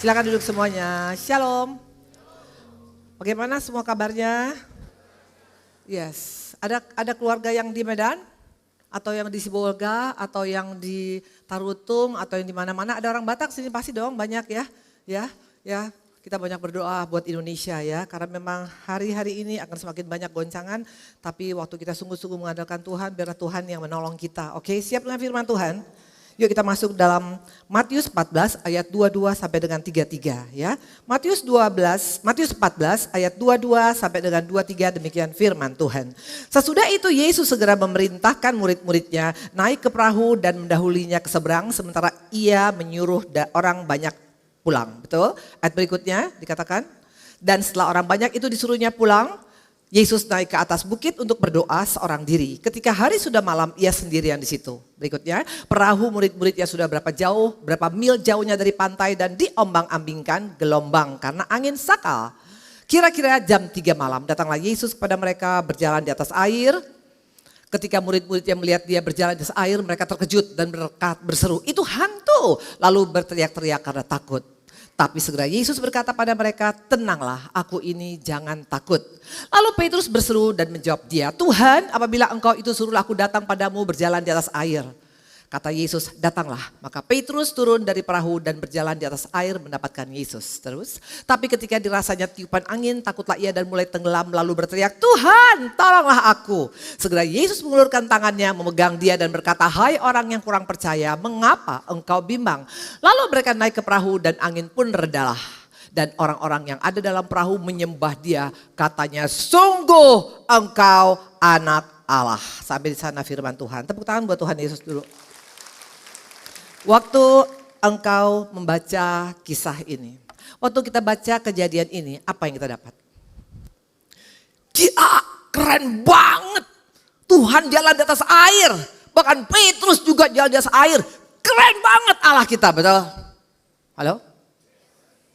[SPEAKER 12] Silakan duduk semuanya, shalom. Bagaimana semua kabarnya? Yes, ada keluarga yang di Medan? Atau yang di Sibolga, atau yang di Tarutung, atau yang di mana-mana. Ada orang Batak sini pasti dong, banyak ya. Ya. Kita banyak berdoa buat Indonesia ya, karena memang hari-hari ini akan semakin banyak goncangan, tapi waktu kita sungguh-sungguh mengandalkan Tuhan, biarlah Tuhan yang menolong kita. Oke, siap dengan firman Tuhan? Yuk kita masuk dalam Matius 14 ayat 22 sampai dengan 33 ya. Matius 14 ayat 22 sampai dengan 23, demikian firman Tuhan. Sesudah itu Yesus segera memerintahkan murid-muridnya naik ke perahu dan mendahulinya ke seberang, sementara ia menyuruh orang banyak pulang, betul? Ayat berikutnya dikatakan, dan setelah orang banyak itu disuruhnya pulang, Yesus naik ke atas bukit untuk berdoa seorang diri. Ketika hari sudah malam, ia sendirian di situ. Berikutnya, perahu murid-muridnya sudah berapa mil jauhnya dari pantai dan diombang-ambingkan gelombang karena angin sakal. Kira-kira jam 3 malam, datanglah Yesus kepada mereka berjalan di atas air. Ketika murid-muridnya melihat dia berjalan di atas air, mereka terkejut dan berseru, itu hantu. Lalu berteriak-teriak karena takut. Tapi segera Yesus berkata pada mereka, tenanglah, aku ini, jangan takut. Lalu Petrus berseru dan menjawab dia, Tuhan, apabila engkau itu suruhlah aku datang padamu berjalan di atas air. Kata Yesus, datanglah. Maka Petrus turun dari perahu dan berjalan di atas air mendapatkan Yesus. Terus, tapi ketika dirasanya tiupan angin, takutlah ia dan mulai tenggelam lalu berteriak, Tuhan, tolonglah aku. Segera Yesus mengulurkan tangannya, memegang dia dan berkata, hai orang yang kurang percaya, mengapa engkau bimbang? Lalu mereka naik ke perahu dan angin pun redalah. Dan orang-orang yang ada dalam perahu menyembah dia, katanya, sungguh engkau anak Allah. Sampai di sana firman Tuhan. Tepuk tangan buat Tuhan Yesus dulu. Waktu engkau membaca kisah ini, waktu kita baca kejadian ini, apa yang kita dapat? Gila, keren banget. Tuhan jalan di atas air, bahkan Petrus juga jalan di atas air. Keren banget Allah kita, betul? Halo?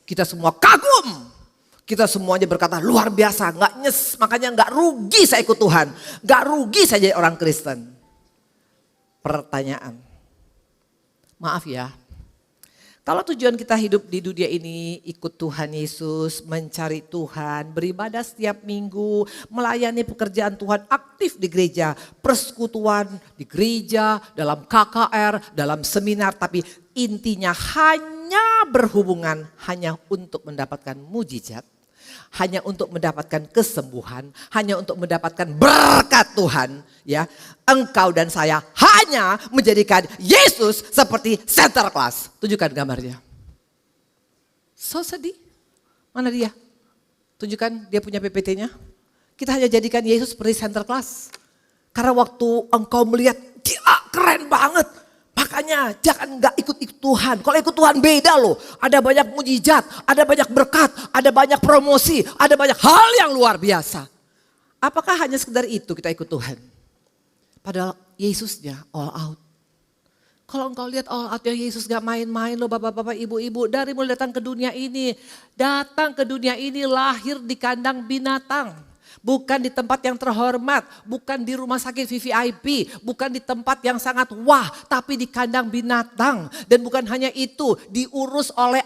[SPEAKER 12] Kita semua kagum. Kita semuanya berkata luar biasa, gak nyes, makanya gak rugi saya ikut Tuhan. Gak rugi saya jadi orang Kristen. Pertanyaan. Maaf ya, kalau tujuan kita hidup di dunia ini ikut Tuhan Yesus, mencari Tuhan, beribadah setiap minggu, melayani pekerjaan Tuhan, aktif di gereja, persekutuan di gereja, dalam KKR, dalam seminar, tapi intinya hanya berhubungan hanya untuk mendapatkan mujizat, hanya untuk mendapatkan kesembuhan, hanya untuk mendapatkan berkat Tuhan, ya. Engkau dan saya hanya menjadikan Yesus seperti center class. Tunjukkan gambarnya. So sedih. Mana dia? Tunjukkan dia punya PPT-nya. Kita hanya jadikan Yesus seperti center class. Karena waktu engkau melihat, gila keren banget. Makanya jangan gak ikut Tuhan. Kalau ikut Tuhan beda loh. Ada banyak mujizat, ada banyak berkat, ada banyak promosi, ada banyak hal yang luar biasa. Apakah hanya sekedar itu kita ikut Tuhan? Padahal Yesusnya all out. Kalau engkau lihat all outnya Yesus gak main-main loh bapak-bapak ibu-ibu. Dari mulai datang ke dunia ini. Datang ke dunia ini lahir di kandang binatang. Bukan di tempat yang terhormat, bukan di rumah sakit VVIP, bukan di tempat yang sangat wah, tapi di kandang binatang. Dan bukan hanya itu, diurus oleh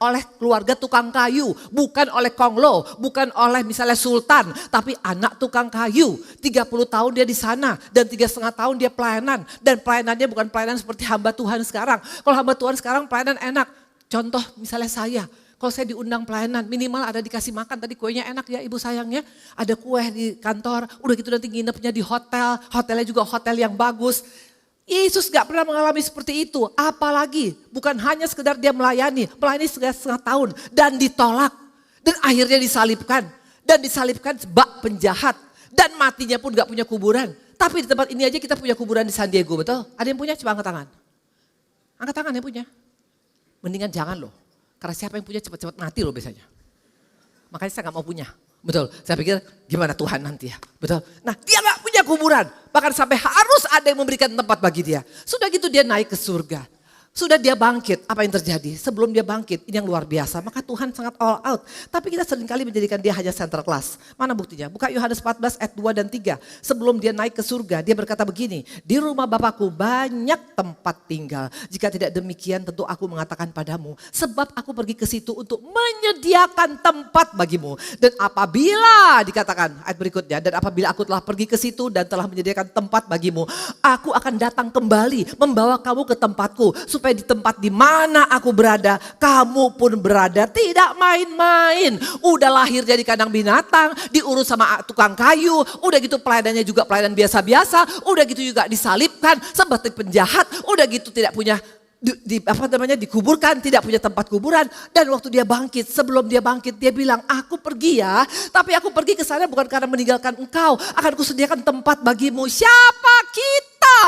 [SPEAKER 12] oleh keluarga tukang kayu, bukan oleh konglo, bukan oleh misalnya sultan, tapi anak tukang kayu. 30 tahun dia di sana dan 3,5 tahun dia pelayanan. Dan pelayanannya bukan pelayanan seperti hamba Tuhan sekarang. Kalau hamba Tuhan sekarang pelayanan enak. Contoh misalnya saya. Kalau saya diundang pelayanan, minimal ada dikasih makan. Tadi kuenya enak ya ibu sayangnya. Ada kue di kantor, udah gitu nanti nginepnya di hotel. Hotelnya juga hotel yang bagus. Yesus gak pernah mengalami seperti itu. Apalagi bukan hanya sekedar dia melayani 3,5 tahun. Dan ditolak. Dan akhirnya disalibkan. Dan disalibkan sebab penjahat. Dan matinya pun gak punya kuburan. Tapi di tempat ini aja kita punya kuburan di San Diego, betul? Ada yang punya? Coba angkat tangan. Angkat tangan yang punya. Mendingan jangan loh. Karena siapa yang punya cepat-cepat mati loh biasanya. Makanya saya gak mau punya. Betul, saya pikir gimana Tuhan nanti ya. Betul, nah dia gak punya kuburan. Bahkan sampai harus ada yang memberikan tempat bagi dia. Sudah gitu dia naik ke surga. Sudah dia bangkit, apa yang terjadi? Sebelum dia bangkit, ini yang luar biasa. Maka Tuhan sangat all out. Tapi kita seringkali menjadikan dia hanya center class. Mana buktinya? Buka Yohanes 14 ayat 2 dan 3. Sebelum dia naik ke surga, dia berkata begini. Di rumah Bapakku banyak tempat tinggal. Jika tidak demikian tentu aku mengatakan padamu. Sebab aku pergi ke situ untuk menyediakan tempat bagimu. Dan apabila dikatakan ayat berikutnya. Dan apabila aku telah pergi ke situ dan telah menyediakan tempat bagimu. Aku akan datang kembali membawa kamu ke tempatku. Supaya di tempat di mana aku berada, kamu pun berada. Tidak main-main. Udah lahir jadi kandang binatang, diurus sama tukang kayu. Udah gitu pelayanannya juga pelayanan biasa-biasa. Udah gitu juga disalibkan seperti penjahat. Udah gitu tidak punya dikuburkan, tidak punya tempat kuburan. Dan waktu dia bangkit, sebelum dia bangkit dia bilang, aku pergi ya, tapi aku pergi ke sana bukan karena meninggalkan engkau, akan kusediakan tempat bagimu. Siapa kita?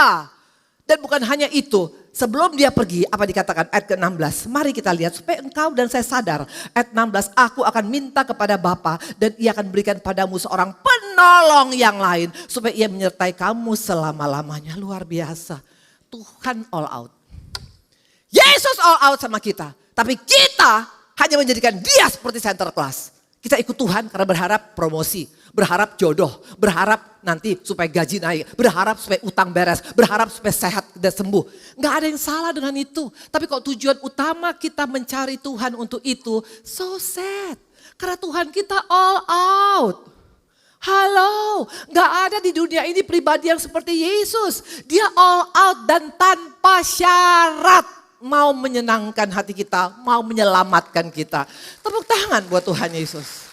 [SPEAKER 12] Dan bukan hanya itu, sebelum dia pergi, apa dikatakan ayat ke-16. Mari kita lihat supaya engkau dan saya sadar. Ayat 16, aku akan minta kepada Bapa dan ia akan berikan padamu seorang penolong yang lain. Supaya ia menyertai kamu selama-lamanya. Luar biasa. Tuhan all out. Yesus all out sama kita. Tapi kita hanya menjadikan dia seperti center class. Kita ikut Tuhan karena berharap promosi, berharap jodoh, berharap nanti supaya gaji naik, berharap supaya utang beres, berharap supaya sehat dan sembuh. Gak ada yang salah dengan itu. Tapi kalau tujuan utama kita mencari Tuhan untuk itu, so sad. Karena Tuhan kita all out. Halo, gak ada di dunia ini pribadi yang seperti Yesus. Dia all out dan tanpa syarat. Mau menyenangkan hati kita, mau menyelamatkan kita. Tepuk tangan buat Tuhan Yesus.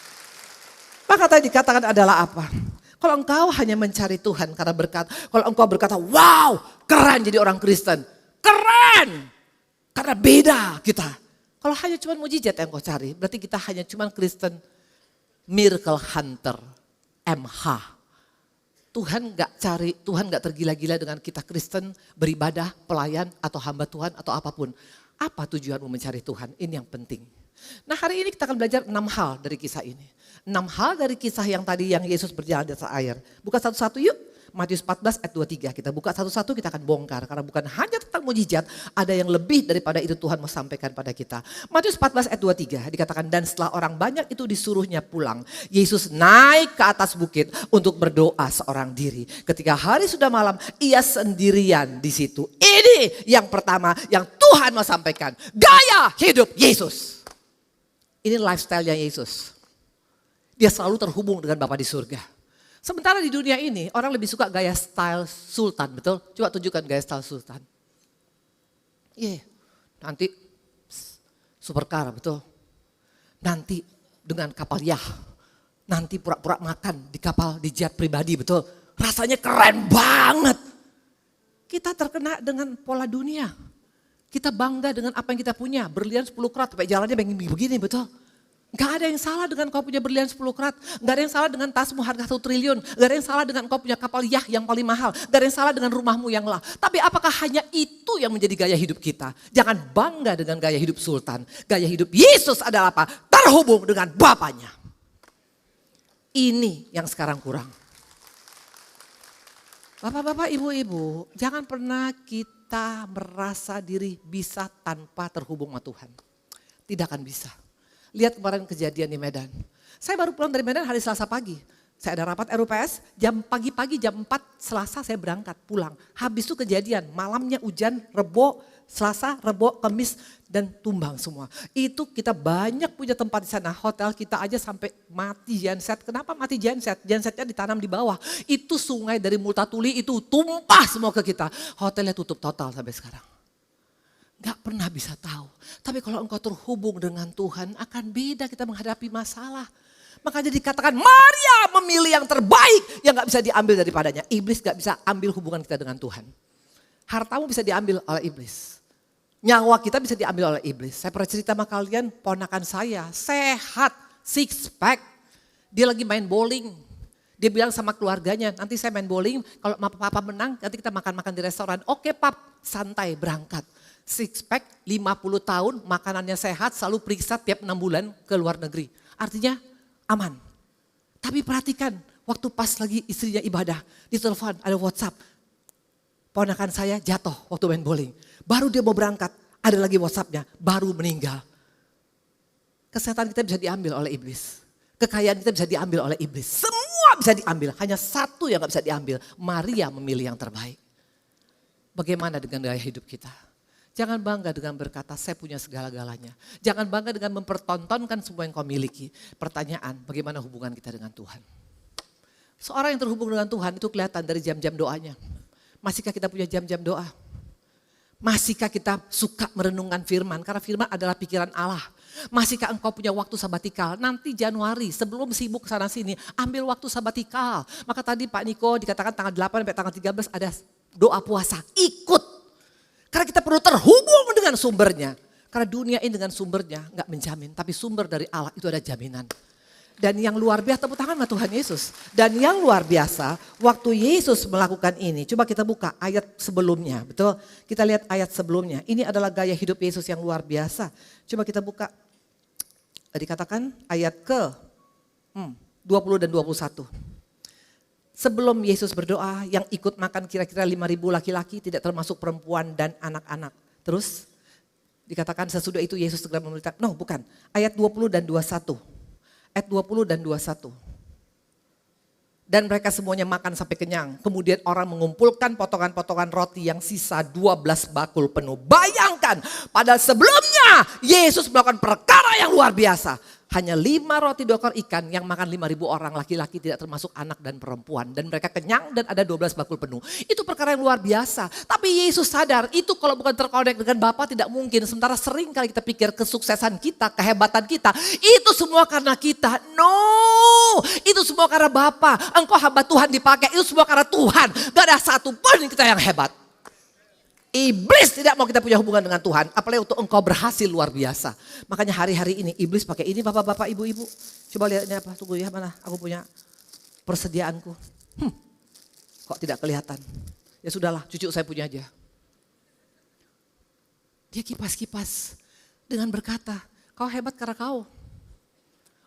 [SPEAKER 12] Maka tadi dikatakan adalah apa? Kalau engkau hanya mencari Tuhan karena berkata, kalau engkau berkata, wow, keren jadi orang Kristen. Keren! Karena beda kita. Kalau hanya cuma mujizat yang kau cari, berarti kita hanya cuma Kristen miracle hunter, MH. Tuhan gak tergila-gila dengan kita Kristen beribadah, pelayan atau hamba Tuhan atau apapun. Apa tujuanmu mencari Tuhan? Ini yang penting. Nah hari ini kita akan belajar 6 hal dari kisah ini. 6 hal dari kisah yang tadi yang Yesus berjalan di atas air. Buka satu-satu yuk. Matius 14 ayat 23. Kita buka satu-satu, kita akan bongkar. Karena bukan hanya tentang mujizat, ada yang lebih daripada itu Tuhan mau sampaikan pada kita. Matius 14 ayat 23 dikatakan, dan setelah orang banyak itu disuruhnya pulang, Yesus naik ke atas bukit untuk berdoa seorang diri. Ketika hari sudah malam, ia sendirian di situ. Ini yang pertama yang Tuhan mau sampaikan. Gaya hidup Yesus. Ini lifestyle-nya Yesus. Dia selalu terhubung dengan Bapa di surga. Sementara di dunia ini orang lebih suka gaya style sultan, betul? Coba tunjukkan gaya style sultan. Iya, nanti supercar, betul? Nanti dengan kapal yah, nanti pura-pura makan di kapal, di jet pribadi, betul? Rasanya keren banget. Kita terkena dengan pola dunia. Kita bangga dengan apa yang kita punya, berlian 10 karat, sampai jalannya begini, betul? Gak ada yang salah dengan kau punya berlian 10 karat. Gak ada yang salah dengan tasmu harga 1 triliun. Gak ada yang salah dengan kau punya kapal yah yang paling mahal. Gak ada yang salah dengan rumahmu yang lah. Tapi apakah hanya itu yang menjadi gaya hidup kita? Jangan bangga dengan gaya hidup sultan. Gaya hidup Yesus adalah apa? Terhubung dengan Bapanya. Ini yang sekarang kurang. Bapak-bapak, ibu-ibu, jangan pernah kita merasa diri bisa tanpa terhubung sama Tuhan. Tidak akan bisa. Lihat kemarin kejadian di Medan. Saya baru pulang dari Medan hari Selasa pagi. Saya ada rapat RUPS, pagi-pagi jam 4 Selasa saya berangkat pulang. Habis itu kejadian, malamnya hujan, Rebo, Selasa, Rebo, Kamis dan tumbang semua. Itu kita banyak punya tempat di sana. Hotel kita aja sampai mati genset. Kenapa mati genset? Gensetnya ditanam di bawah. Itu sungai dari Multatuli itu tumpah semua ke kita. Hotelnya tutup total sampai sekarang. Gak pernah bisa tahu. Tapi kalau engkau terhubung dengan Tuhan akan beda kita menghadapi masalah. Makanya dikatakan Maria memilih yang terbaik yang gak bisa diambil daripadanya. Iblis gak bisa ambil hubungan kita dengan Tuhan. Hartamu bisa diambil oleh iblis. Nyawa kita bisa diambil oleh iblis. Saya pernah cerita sama kalian, ponakan saya sehat, six pack. Dia lagi main bowling. Dia bilang sama keluarganya, nanti saya main bowling, kalau papa menang nanti kita makan-makan di restoran. Oke pap, santai berangkat. Six pack, 50 tahun, makanannya sehat, selalu periksa tiap 6 bulan ke luar negeri. Artinya aman. Tapi perhatikan, waktu pas lagi istrinya ibadah, ditelepon, ada WhatsApp. Ponakan saya jatuh waktu main bowling. Baru dia mau berangkat, ada lagi WhatsAppnya, baru meninggal. Kesehatan kita bisa diambil oleh iblis. Kekayaan kita bisa diambil oleh iblis. Semua bisa diambil, hanya satu yang gak bisa diambil. Maria memilih yang terbaik. Bagaimana dengan gaya hidup kita? Jangan bangga dengan berkata saya punya segala-galanya. Jangan bangga dengan mempertontonkan semua yang kau miliki. Pertanyaan, bagaimana hubungan kita dengan Tuhan? Seorang yang terhubung dengan Tuhan itu kelihatan dari jam-jam doanya. Masihkah kita punya jam-jam doa? Masihkah kita suka merenungkan firman? Karena firman adalah pikiran Allah. Masihkah engkau punya waktu sabatikal? Nanti Januari sebelum sibuk sana sini ambil waktu sabatikal. Maka tadi Pak Niko dikatakan tanggal 8 sampai tanggal 13 ada doa puasa. Ikut. Karena kita perlu terhubung dengan sumbernya. Karena dunia ini dengan sumbernya gak menjamin. Tapi sumber dari Allah itu ada jaminan. Dan yang luar biasa, tepuk tangan sama Tuhan Yesus. Dan yang luar biasa, waktu Yesus melakukan ini, coba kita buka ayat sebelumnya, betul? Kita lihat ayat sebelumnya. Ini adalah gaya hidup Yesus yang luar biasa. Coba kita buka, dikatakan ayat ke 20 dan 21. Sebelum Yesus berdoa, yang ikut makan kira-kira 5.000 laki-laki, tidak termasuk perempuan dan anak-anak. Terus dikatakan sesudah itu Yesus segera memerintahkan, no bukan, ayat 20 dan 21. Ayat 20 dan 21. Dan mereka semuanya makan sampai kenyang. Kemudian orang mengumpulkan potongan-potongan roti yang sisa 12 bakul penuh. Bayangkan, padahal sebelumnya Yesus melakukan perkara yang luar biasa. Hanya 5 roti 2 ekor ikan yang makan 5.000 orang, laki-laki tidak termasuk anak dan perempuan. Dan mereka kenyang dan ada 12 bakul penuh. Itu perkara yang luar biasa. Tapi Yesus sadar itu kalau bukan terkonek dengan Bapa tidak mungkin. Sementara sering kali kita pikir kesuksesan kita, kehebatan kita, itu semua karena kita. No, itu semua karena Bapa. Engkau hamba Tuhan dipakai, itu semua karena Tuhan. Gak ada satu pun kita yang hebat. Iblis tidak mau kita punya hubungan dengan Tuhan, apalagi untuk engkau berhasil luar biasa. Makanya hari-hari ini iblis pakai ini bapak-bapak, ibu-ibu. Coba lihat ini apa, tunggu ya mana, aku punya persediaanku. Kok tidak kelihatan? Ya sudahlah, cucu saya punya aja. Dia kipas-kipas dengan berkata, kau hebat karena kau.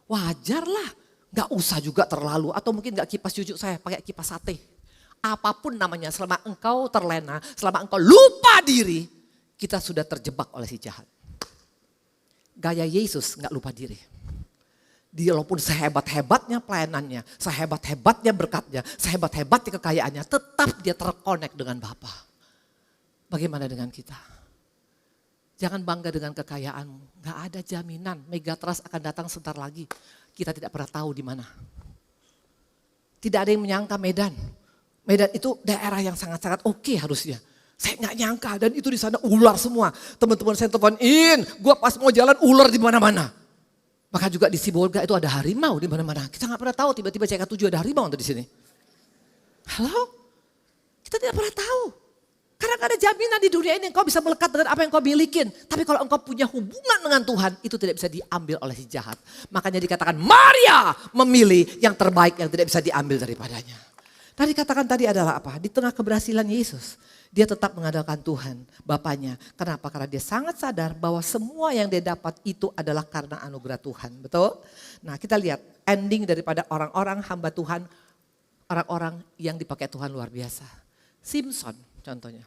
[SPEAKER 12] Wajarlah, gak usah juga terlalu, atau mungkin gak kipas cucu saya, pakai kipas sate. Apapun namanya, selama engkau terlena, selama engkau lupa diri, kita sudah terjebak oleh si jahat. Gaya Yesus gak lupa diri. Dia walaupun sehebat-hebatnya pelayanannya, sehebat-hebatnya berkatnya, sehebat-hebatnya kekayaannya, tetap dia terkonek dengan Bapa. Bagaimana dengan kita? Jangan bangga dengan kekayaanmu. Gak ada jaminan Megatrust akan datang sebentar lagi. Kita tidak pernah tahu di mana. Tidak ada yang menyangka Medan. Medan itu daerah yang sangat-sangat oke harusnya. Saya nggak nyangka dan itu di sana ular semua. Teman-teman saya teleponin, gue pas mau jalan ular di mana-mana. Maka juga di Sibolga itu ada harimau di mana-mana. Kita nggak pernah tahu tiba-tiba CK7 ada harimau di sini. Halo? Kita tidak pernah tahu. Karena gak ada jaminan di dunia ini engkau bisa melekat dengan apa yang engkau milikin. Tapi kalau engkau punya hubungan dengan Tuhan, itu tidak bisa diambil oleh si jahat. Makanya dikatakan Maria memilih yang terbaik yang tidak bisa diambil daripadanya. Tadi katakan tadi adalah apa? Di tengah keberhasilan Yesus, dia tetap mengandalkan Tuhan, Bapaknya. Kenapa? Karena dia sangat sadar bahwa semua yang dia dapat itu adalah karena anugerah Tuhan. Betul? Nah kita lihat ending daripada orang-orang hamba Tuhan, orang-orang yang dipakai Tuhan luar biasa. Simpson contohnya.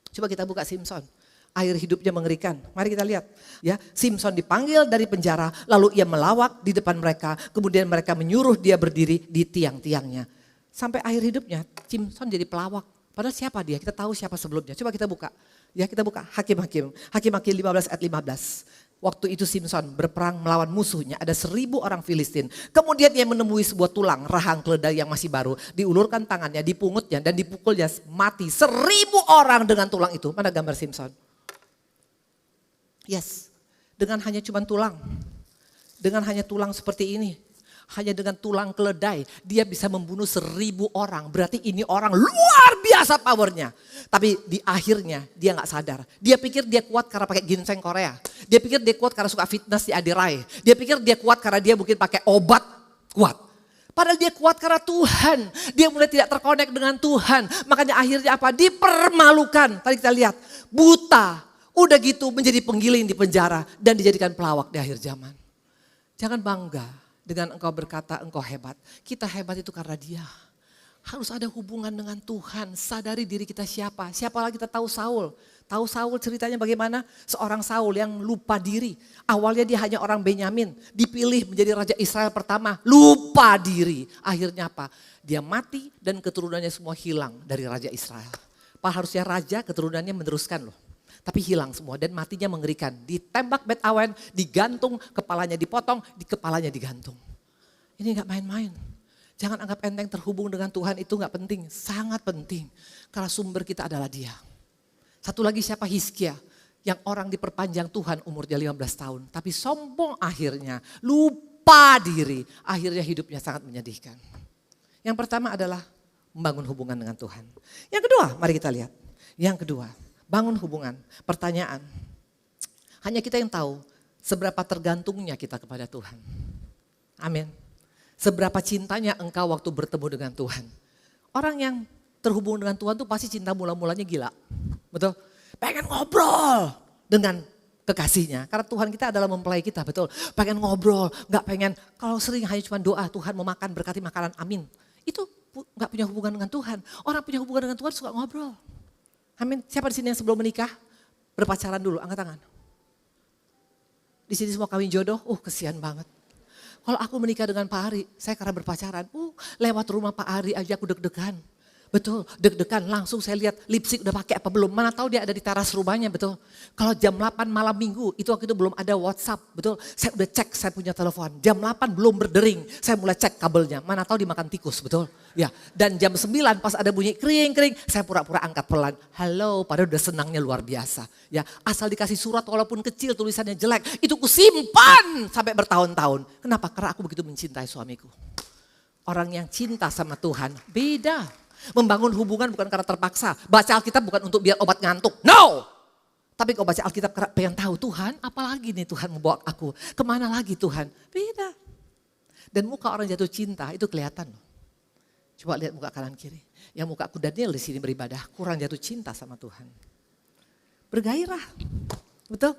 [SPEAKER 12] Coba kita buka Simpson. Akhir hidupnya mengerikan. Mari kita lihat. Ya, Simpson dipanggil dari penjara, lalu ia melawak di depan mereka. Kemudian mereka menyuruh dia berdiri di tiang-tiangnya. Sampai akhir hidupnya Simpson jadi pelawak. Padahal siapa dia? Kita tahu siapa sebelumnya. Coba kita buka. Ya kita buka Hakim-Hakim. Hakim-Hakim 15 ayat 15. Waktu itu Simpson berperang melawan musuhnya. Ada 1.000 orang Filistin. Kemudian dia menemui sebuah tulang rahang keledai yang masih baru. Diulurkan tangannya, dipungutnya dan dipukulnya mati. 1.000 orang dengan tulang itu. Mana gambar Simpson? Yes. Dengan hanya cuma tulang. Dengan hanya tulang seperti ini. Hanya dengan tulang keledai dia bisa membunuh 1.000 orang. Berarti ini orang luar biasa powernya. Tapi di akhirnya dia gak sadar. Dia pikir dia kuat karena pakai ginseng Korea. Dia pikir dia kuat karena suka fitness di Adirai. Dia pikir dia kuat karena dia mungkin pakai obat kuat. Padahal dia kuat karena Tuhan. Dia mulai tidak terkonek dengan Tuhan. Makanya akhirnya apa? Dipermalukan. Tadi kita lihat buta. Udah gitu menjadi penggiling di penjara dan dijadikan pelawak di akhir zaman. Jangan bangga dengan engkau berkata engkau hebat. Kita hebat itu karena Dia. Harus ada hubungan dengan Tuhan. Sadari diri kita siapa. Siapa lagi kita tahu Saul. Tahu Saul ceritanya bagaimana? Seorang Saul yang lupa diri. Awalnya dia hanya orang Benyamin. Dipilih menjadi Raja Israel pertama. Lupa diri. Akhirnya apa? Dia mati dan keturunannya semua hilang dari Raja Israel. Pak harusnya raja keturunannya meneruskan loh. Tapi hilang semua dan matinya mengerikan. Ditembak Bet Awen, digantung, kepalanya dipotong, di kepalanya digantung. Ini gak main-main. Jangan anggap enteng terhubung dengan Tuhan itu gak penting. Sangat penting. Karena sumber kita adalah Dia. Satu lagi siapa? Hizkia. Yang orang diperpanjang Tuhan umurnya 15 tahun. Tapi sombong akhirnya. Lupa diri. Akhirnya hidupnya sangat menyedihkan. Yang pertama adalah membangun hubungan dengan Tuhan. Yang kedua, mari kita lihat. Yang kedua, bangun hubungan. Pertanyaan. Hanya kita yang tahu seberapa tergantungnya kita kepada Tuhan. Amin. Seberapa cintanya engkau waktu bertemu dengan Tuhan. Orang yang terhubung dengan Tuhan tuh pasti cinta mula-mulanya gila. Betul? Pengen ngobrol dengan kekasihnya. Karena Tuhan kita adalah mempelai kita, betul? Pengen ngobrol, gak pengen, kalau sering hanya cuma doa, Tuhan mau makan, berkati makanan, amin. Itu gak punya hubungan dengan Tuhan. Orang punya hubungan dengan Tuhan suka ngobrol. Amin. Siapa di sini yang sebelum menikah berpacaran dulu? Angkat tangan. Di sini semua kawin jodoh, kesian banget. Kalau aku menikah dengan Pak Ari, saya karena berpacaran, lewat rumah Pak Ari aja aku deg-degan. Betul, deg-degan langsung saya lihat lipstick udah pakai apa belum. Mana tahu dia ada di teras rumahnya, betul. Kalau jam 8 malam minggu, itu waktu itu belum ada WhatsApp, betul. Saya udah cek, saya punya telepon. Jam 8 belum berdering, saya mulai cek kabelnya. Mana tahu dimakan tikus, betul. Ya, dan jam 9 pas ada bunyi kering-kering, saya pura-pura angkat pelan. Halo, padahal udah senangnya luar biasa. Ya, asal dikasih surat walaupun kecil tulisannya jelek, itu kusimpan sampai bertahun-tahun. Kenapa? Karena aku begitu mencintai suamiku. Orang yang cinta sama Tuhan beda. Membangun hubungan bukan karena terpaksa. Baca Alkitab bukan untuk biar obat ngantuk. No! Tapi kau baca Alkitab karena pengen tahu Tuhan, apalagi nih Tuhan membawa aku. Kemana lagi Tuhan? Beda. Dan muka orang jatuh cinta itu kelihatan loh. Coba lihat muka kanan kiri. Yang muka aku Daniel di sini beribadah, kurang jatuh cinta sama Tuhan. Bergairah. Betul?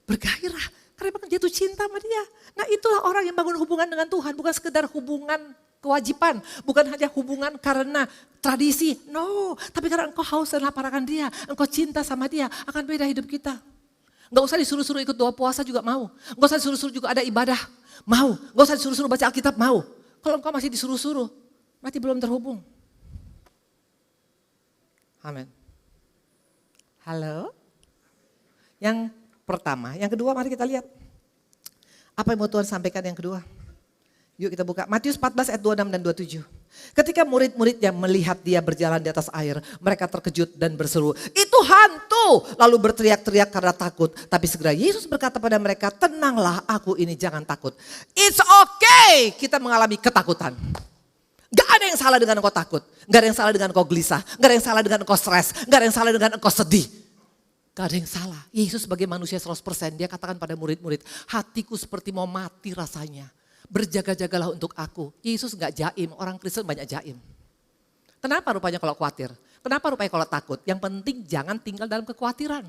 [SPEAKER 12] Bergairah. Karena memang jatuh cinta sama Dia. Nah itulah orang yang bangun hubungan dengan Tuhan. Bukan sekedar hubungan kewajiban. Bukan hanya hubungan karena tradisi. No, tapi karena engkau haus dan lapar akan Dia. Engkau cinta sama Dia. Akan beda hidup kita. Gak usah disuruh-suruh ikut doa puasa juga mau. Gak usah disuruh-suruh juga ada ibadah. Mau. Gak usah disuruh-suruh baca Alkitab mau. Kalau engkau masih disuruh-suruh, berarti belum terhubung. Amin. Halo? Yang pertama. Yang kedua mari kita lihat. Apa yang mau Tuhan sampaikan yang kedua? Yuk kita buka Matius 14 ayat 26 dan 27. Ketika murid-muridnya melihat Dia berjalan di atas air, mereka terkejut dan berseru, "Itu hantu!" Lalu berteriak-teriak karena takut. Tapi segera Yesus berkata pada mereka, "Tenanglah, aku ini, jangan takut." It's okay kita mengalami ketakutan. Gak ada yang salah dengan engkau takut. Gak ada yang salah dengan engkau gelisah. Gak ada yang salah dengan engkau stres. Gak ada yang salah dengan engkau sedih. Gak ada yang salah. Yesus sebagai manusia 100%, Dia katakan pada murid-murid, "Hatiku seperti mau mati rasanya. Berjaga-jagalah untuk aku." Yesus gak jaim, orang Kristen banyak jaim. Kenapa rupanya kalau khawatir? Kenapa rupanya kalau takut? Yang penting jangan tinggal dalam kekhawatiran.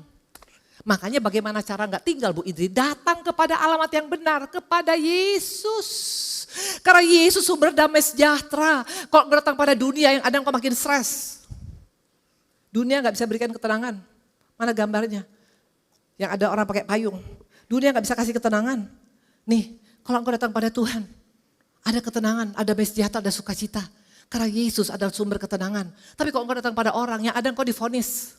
[SPEAKER 12] Makanya bagaimana cara gak tinggal Bu Indri? Datang kepada alamat yang benar, kepada Yesus. Karena Yesus sumber damai sejahtera. Kalau datang pada dunia yang ada engkau makin stres. Dunia gak bisa berikan ketenangan. Mana gambarnya? Yang ada orang pakai payung. Dunia gak bisa kasih ketenangan. Nih. Kalau engkau datang pada Tuhan, ada ketenangan, ada damai sejahtera, ada sukacita. Karena Yesus adalah sumber ketenangan. Tapi kalau engkau datang pada orang yang ada engkau divonis.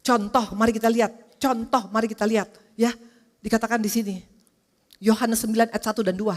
[SPEAKER 12] Contoh, mari kita lihat. Contoh, mari kita lihat. Ya, dikatakan di sini. Yohanes 9 ayat 1 dan 2.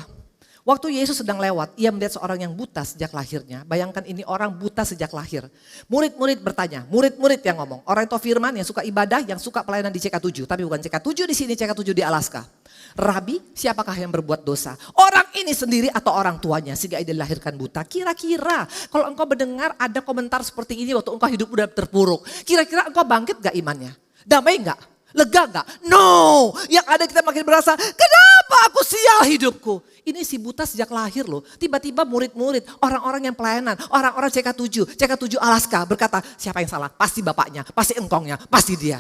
[SPEAKER 12] Waktu Yesus sedang lewat, Ia melihat seorang yang buta sejak lahirnya. Bayangkan ini orang buta sejak lahir. Murid-murid bertanya, murid-murid yang ngomong. Orang yang tahu firman, yang suka ibadah, yang suka pelayanan di CK7. Tapi bukan CK7 di sini, CK7 di Alaska. Rabi, siapakah yang berbuat dosa? Orang ini sendiri atau orang tuanya sehingga ia dilahirkan buta? Kira-kira kalau engkau mendengar ada komentar seperti ini waktu engkau hidup udah terpuruk. Kira-kira engkau bangkit gak imannya? Damai gak? Lega gak? No, yang ada kita makin berasa, kenapa aku sial hidupku? Ini si buta sejak lahir loh. Tiba-tiba murid-murid, orang-orang yang pelayanan, orang-orang CK7 Alaska berkata, siapa yang salah? Pasti bapaknya, pasti engkongnya, pasti dia.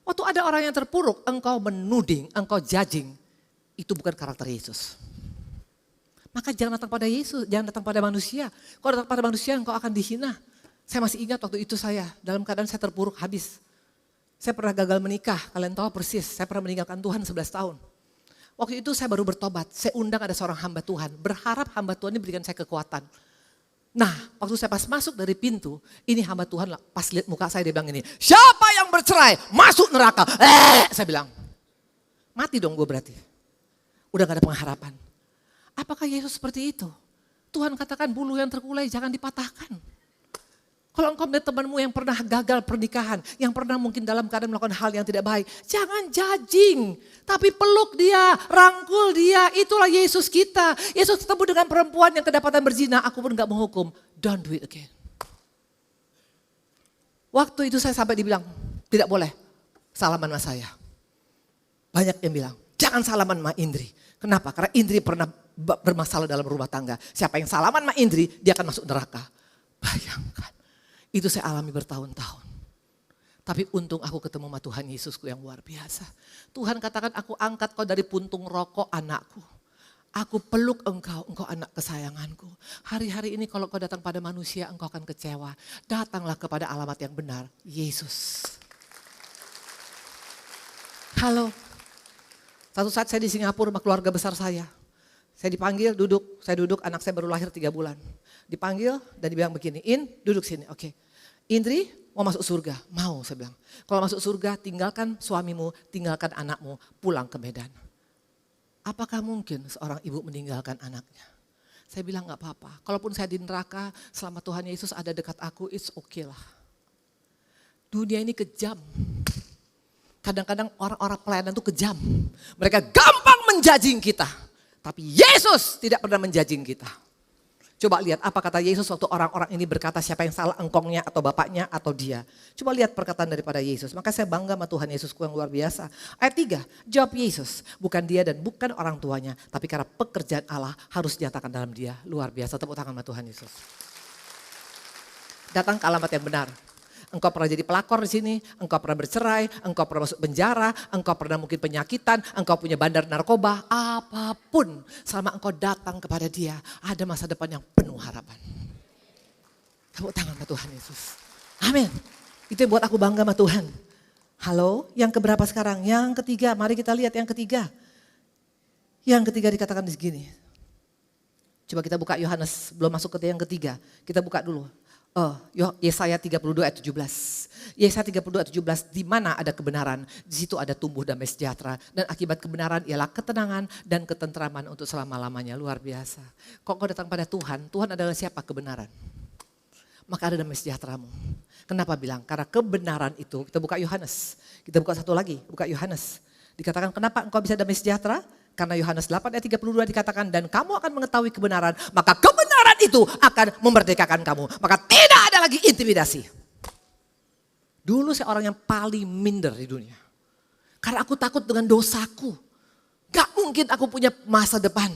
[SPEAKER 12] Waktu ada orang yang terpuruk, engkau menuding, engkau judging. Itu bukan karakter Yesus. Maka jangan datang pada Yesus, jangan datang pada manusia. Kalau datang pada manusia engkau akan dihina. Saya masih ingat waktu itu saya, dalam keadaan saya terpuruk habis. Saya pernah gagal menikah, kalian tahu persis. Saya pernah meninggalkan Tuhan 11 tahun. Waktu itu saya baru bertobat, saya undang ada seorang hamba Tuhan. Berharap hamba Tuhan ini berikan saya kekuatan. Nah, waktu saya pas masuk dari pintu, ini hamba Tuhan pas lihat muka saya dia bilang ini, siapa yang bercerai masuk neraka. Saya bilang, mati dong gue berarti. Udah gak ada pengharapan. Apakah Yesus seperti itu? Tuhan katakan bulu yang terkulai jangan dipatahkan. Kalau engkau melihat temanmu yang pernah gagal pernikahan, yang pernah mungkin dalam keadaan melakukan hal yang tidak baik, jangan judging, tapi peluk dia, rangkul dia, itulah Yesus kita. Yesus ketemu dengan perempuan yang kedapatan berzina, aku pun gak menghukum, don't do it again. Waktu itu saya sampai dibilang, tidak boleh salaman sama saya. Banyak yang bilang, jangan salaman sama Indri. Kenapa? Karena Indri pernah bermasalah dalam rumah tangga. Siapa yang salaman sama Indri, dia akan masuk neraka. Bayangkan. Itu saya alami bertahun-tahun. Tapi untung aku ketemu sama Tuhan Yesusku yang luar biasa. Tuhan katakan aku angkat kau dari puntung rokok anakku. Aku peluk engkau anak kesayanganku. Hari-hari ini kalau kau datang pada manusia engkau akan kecewa. Datanglah kepada alamat yang benar, Yesus. Halo. Satu saat saya di Singapura sama keluarga besar saya. Saya dipanggil duduk, anak saya baru lahir 3 bulan. Dipanggil dan dibilang begini, duduk sini, oke. Indri mau masuk surga, mau saya bilang. Kalau masuk surga tinggalkan suamimu, tinggalkan anakmu, pulang ke Medan. Apakah mungkin seorang ibu meninggalkan anaknya? Saya bilang gak apa-apa, kalaupun saya di neraka selama Tuhan Yesus ada dekat aku, it's okay lah. Dunia ini kejam. Kadang-kadang orang-orang pelayanan itu kejam. Mereka gampang menjudging kita. Tapi Yesus tidak pernah menjudging kita. Coba lihat apa kata Yesus waktu orang-orang ini berkata siapa yang salah, engkongnya atau bapaknya atau dia. Coba lihat perkataan daripada Yesus. Maka saya bangga sama Tuhan Yesusku yang luar biasa. Ayat 3, jawab Yesus. Bukan dia dan bukan orang tuanya. Tapi karena pekerjaan Allah harus dinyatakan dalam dia. Luar biasa, tepuk tangan sama Tuhan Yesus. Datang ke alamat yang benar. Engkau pernah jadi pelakor di sini, engkau pernah bercerai, engkau pernah masuk penjara, engkau pernah mungkin penyakitan, engkau punya bandar narkoba, apapun. Selama engkau datang kepada dia, ada masa depan yang penuh harapan. Tepuk tangan sama Tuhan Yesus. Amin. Itu yang buat aku bangga sama Tuhan. Halo, yang keberapa sekarang? Yang ketiga, mari kita lihat yang ketiga. Yang ketiga dikatakan di sini. Coba kita buka Yohanes, belum masuk ke yang ketiga. Kita buka dulu. Yesaya 32 ayat 17. Yesaya 32 ayat 17, di mana ada kebenaran, di situ ada tumbuh damai sejahtera. Dan akibat kebenaran ialah ketenangan dan ketentraman untuk selama-lamanya. Luar biasa. Kok kau datang pada Tuhan, Tuhan adalah siapa? Kebenaran. Maka ada damai sejahteramu. Kenapa bilang? Karena kebenaran itu, kita buka Yohanes. Kita buka satu lagi, buka Yohanes. Dikatakan kenapa engkau bisa damai sejahtera? Karena Yohanes 8 ayat 32 dikatakan dan kamu akan mengetahui kebenaran, maka kebenaran itu akan memerdekakan kamu. Maka tidak ada lagi intimidasi. Dulu saya orang yang paling minder di dunia. Karena aku takut dengan dosaku. Gak mungkin aku punya masa depan.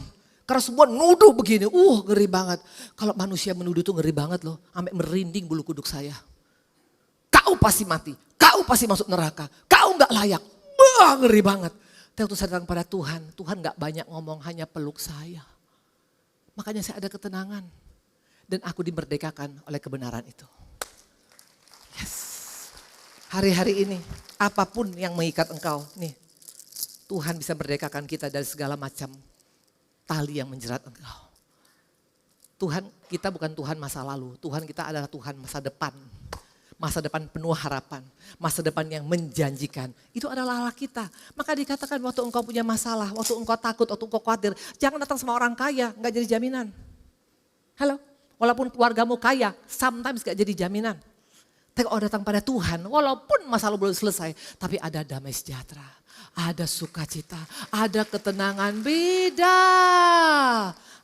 [SPEAKER 12] Karena semua nuduh begini, ngeri banget. Kalau manusia menuduh tuh ngeri banget loh. Sampai merinding bulu kuduk saya. Kau pasti mati, kau pasti masuk neraka, kau gak layak. Ngeri banget. Tapi waktu saya datang pada Tuhan, Tuhan gak banyak ngomong, hanya peluk saya. Makanya saya ada ketenangan. Dan aku dimerdekakan oleh kebenaran itu. Yes. Hari-hari ini, apapun yang mengikat engkau, nih. Tuhan bisa merdekakan kita dari segala macam tali yang menjerat engkau. Tuhan, kita bukan Tuhan masa lalu. Tuhan kita adalah Tuhan masa depan. Masa depan penuh harapan, masa depan yang menjanjikan. Itu adalah Allah kita. Maka dikatakan waktu engkau punya masalah, waktu engkau takut, waktu engkau khawatir. Jangan datang sama orang kaya, gak jadi jaminan. Halo, walaupun keluargamu kaya, sometimes gak jadi jaminan. Tapi kalau datang pada Tuhan, walaupun masalah belum selesai, tapi ada damai sejahtera. Ada sukacita, ada ketenangan beda.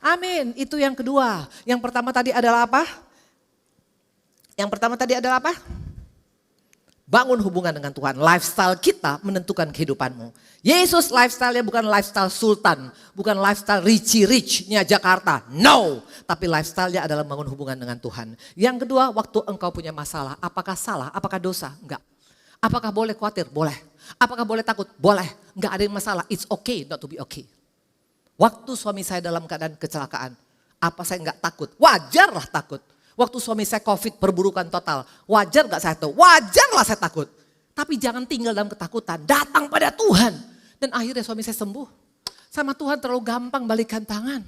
[SPEAKER 12] Amin, itu yang kedua. Yang pertama tadi adalah apa? Yang pertama tadi adalah apa? Bangun hubungan dengan Tuhan. Lifestyle kita menentukan kehidupanmu. Yesus lifestyle-nya bukan lifestyle sultan. Bukan lifestyle rich-nya Jakarta. No. Tapi lifestyle-nya adalah bangun hubungan dengan Tuhan. Yang kedua, waktu engkau punya masalah. Apakah salah? Apakah dosa? Enggak. Apakah boleh khawatir? Boleh. Apakah boleh takut? Boleh, nggak ada yang masalah. It's okay not to be okay. Waktu suami saya dalam keadaan kecelakaan, apa saya nggak takut? Wajarlah takut. Waktu suami saya COVID perburukan total, wajar nggak saya tahu? Wajarlah saya takut. Tapi jangan tinggal dalam ketakutan, datang pada Tuhan. Dan akhirnya suami saya sembuh. Sama Tuhan terlalu gampang balikan tangan.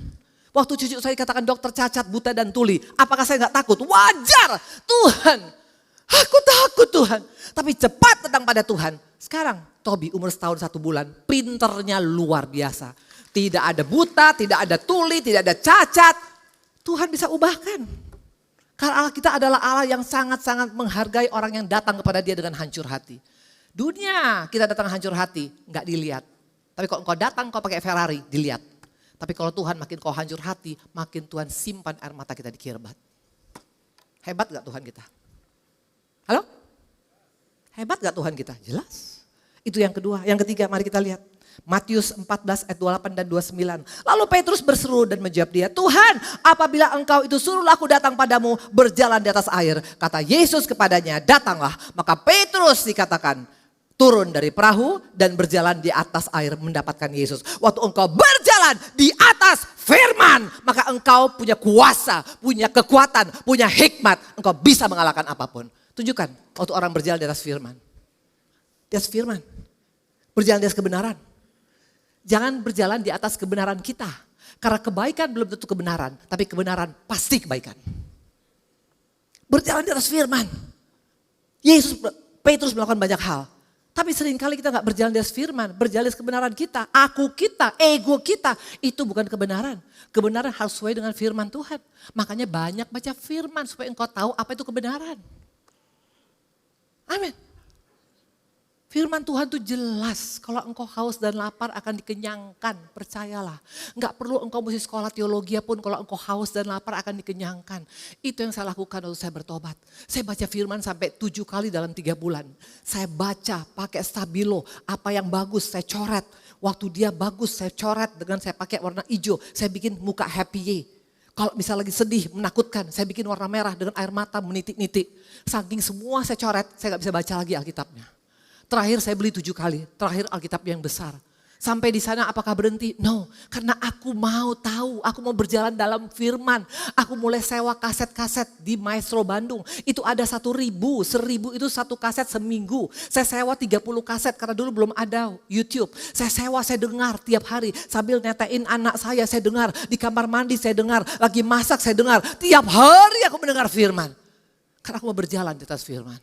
[SPEAKER 12] Waktu cucu saya dikatakan dokter cacat, buta dan tuli, apakah saya nggak takut? Wajar, Tuhan. Aku takut Tuhan. Tapi cepat datang pada Tuhan. Sekarang Tobi umur 1 tahun 1 bulan, pinternya luar biasa. Tidak ada buta, tidak ada tuli, tidak ada cacat. Tuhan bisa ubahkan. Karena Allah kita adalah Allah yang sangat-sangat menghargai orang yang datang kepada Dia dengan hancur hati. Dunia kita datang hancur hati, nggak dilihat. Tapi kalau engkau datang kau pakai Ferrari, dilihat. Tapi kalau Tuhan makin kau hancur hati, makin Tuhan simpan air mata kita di kirbat. Hebat gak Tuhan kita? Halo? Hebat gak Tuhan kita? Jelas. Itu yang kedua. Yang ketiga, mari kita lihat. Matius 14 ayat 28 dan 29. Lalu Petrus berseru dan menjawab dia, Tuhan, apabila engkau itu suruhlah aku datang padamu berjalan di atas air. Kata Yesus kepadanya, datanglah. Maka Petrus dikatakan turun dari perahu dan berjalan di atas air mendapatkan Yesus. Waktu engkau berjalan di atas firman, maka engkau punya kuasa, punya kekuatan, punya hikmat. Engkau bisa mengalahkan apapun. Tunjukkan waktu orang berjalan di atas firman. Di atas firman. Berjalan di atas kebenaran. Jangan berjalan di atas kebenaran kita. Karena kebaikan belum tentu kebenaran, tapi kebenaran pasti kebaikan. Berjalan di atas firman. Petrus melakukan banyak hal. Tapi seringkali kita gak berjalan di atas firman, berjalan di atas kebenaran kita. Aku kita, ego kita, itu bukan kebenaran. Kebenaran harus sesuai dengan firman Tuhan. Makanya banyak baca firman supaya engkau tahu apa itu kebenaran. Amin. Firman Tuhan itu jelas, kalau engkau haus dan lapar akan dikenyangkan, percayalah. Enggak perlu engkau mesti sekolah teologi pun, kalau engkau haus dan lapar akan dikenyangkan. Itu yang saya lakukan waktu saya bertobat. Saya baca firman sampai 7 kali dalam 3 bulan. Saya baca pakai stabilo, apa yang bagus saya coret. Waktu dia bagus saya coret dengan saya pakai warna hijau, saya bikin muka happy. Kalau misalnya lagi sedih, menakutkan, saya bikin warna merah dengan air mata menitik-nitik. Saking semua saya coret, saya gak bisa baca lagi Alkitabnya. Terakhir saya beli 7 kali, terakhir Alkitab yang besar. Sampai di sana apakah berhenti? No, karena aku mau tahu, aku mau berjalan dalam firman. Aku mulai sewa kaset-kaset di Maestro Bandung. Itu ada 1.000 itu 1 kaset seminggu. Saya sewa 30 kaset karena dulu belum ada YouTube. Saya sewa, saya dengar tiap hari. Sambil netain anak saya dengar. Di kamar mandi saya dengar, lagi masak saya dengar. Tiap hari aku mendengar firman. Karena aku mau berjalan di atas firman.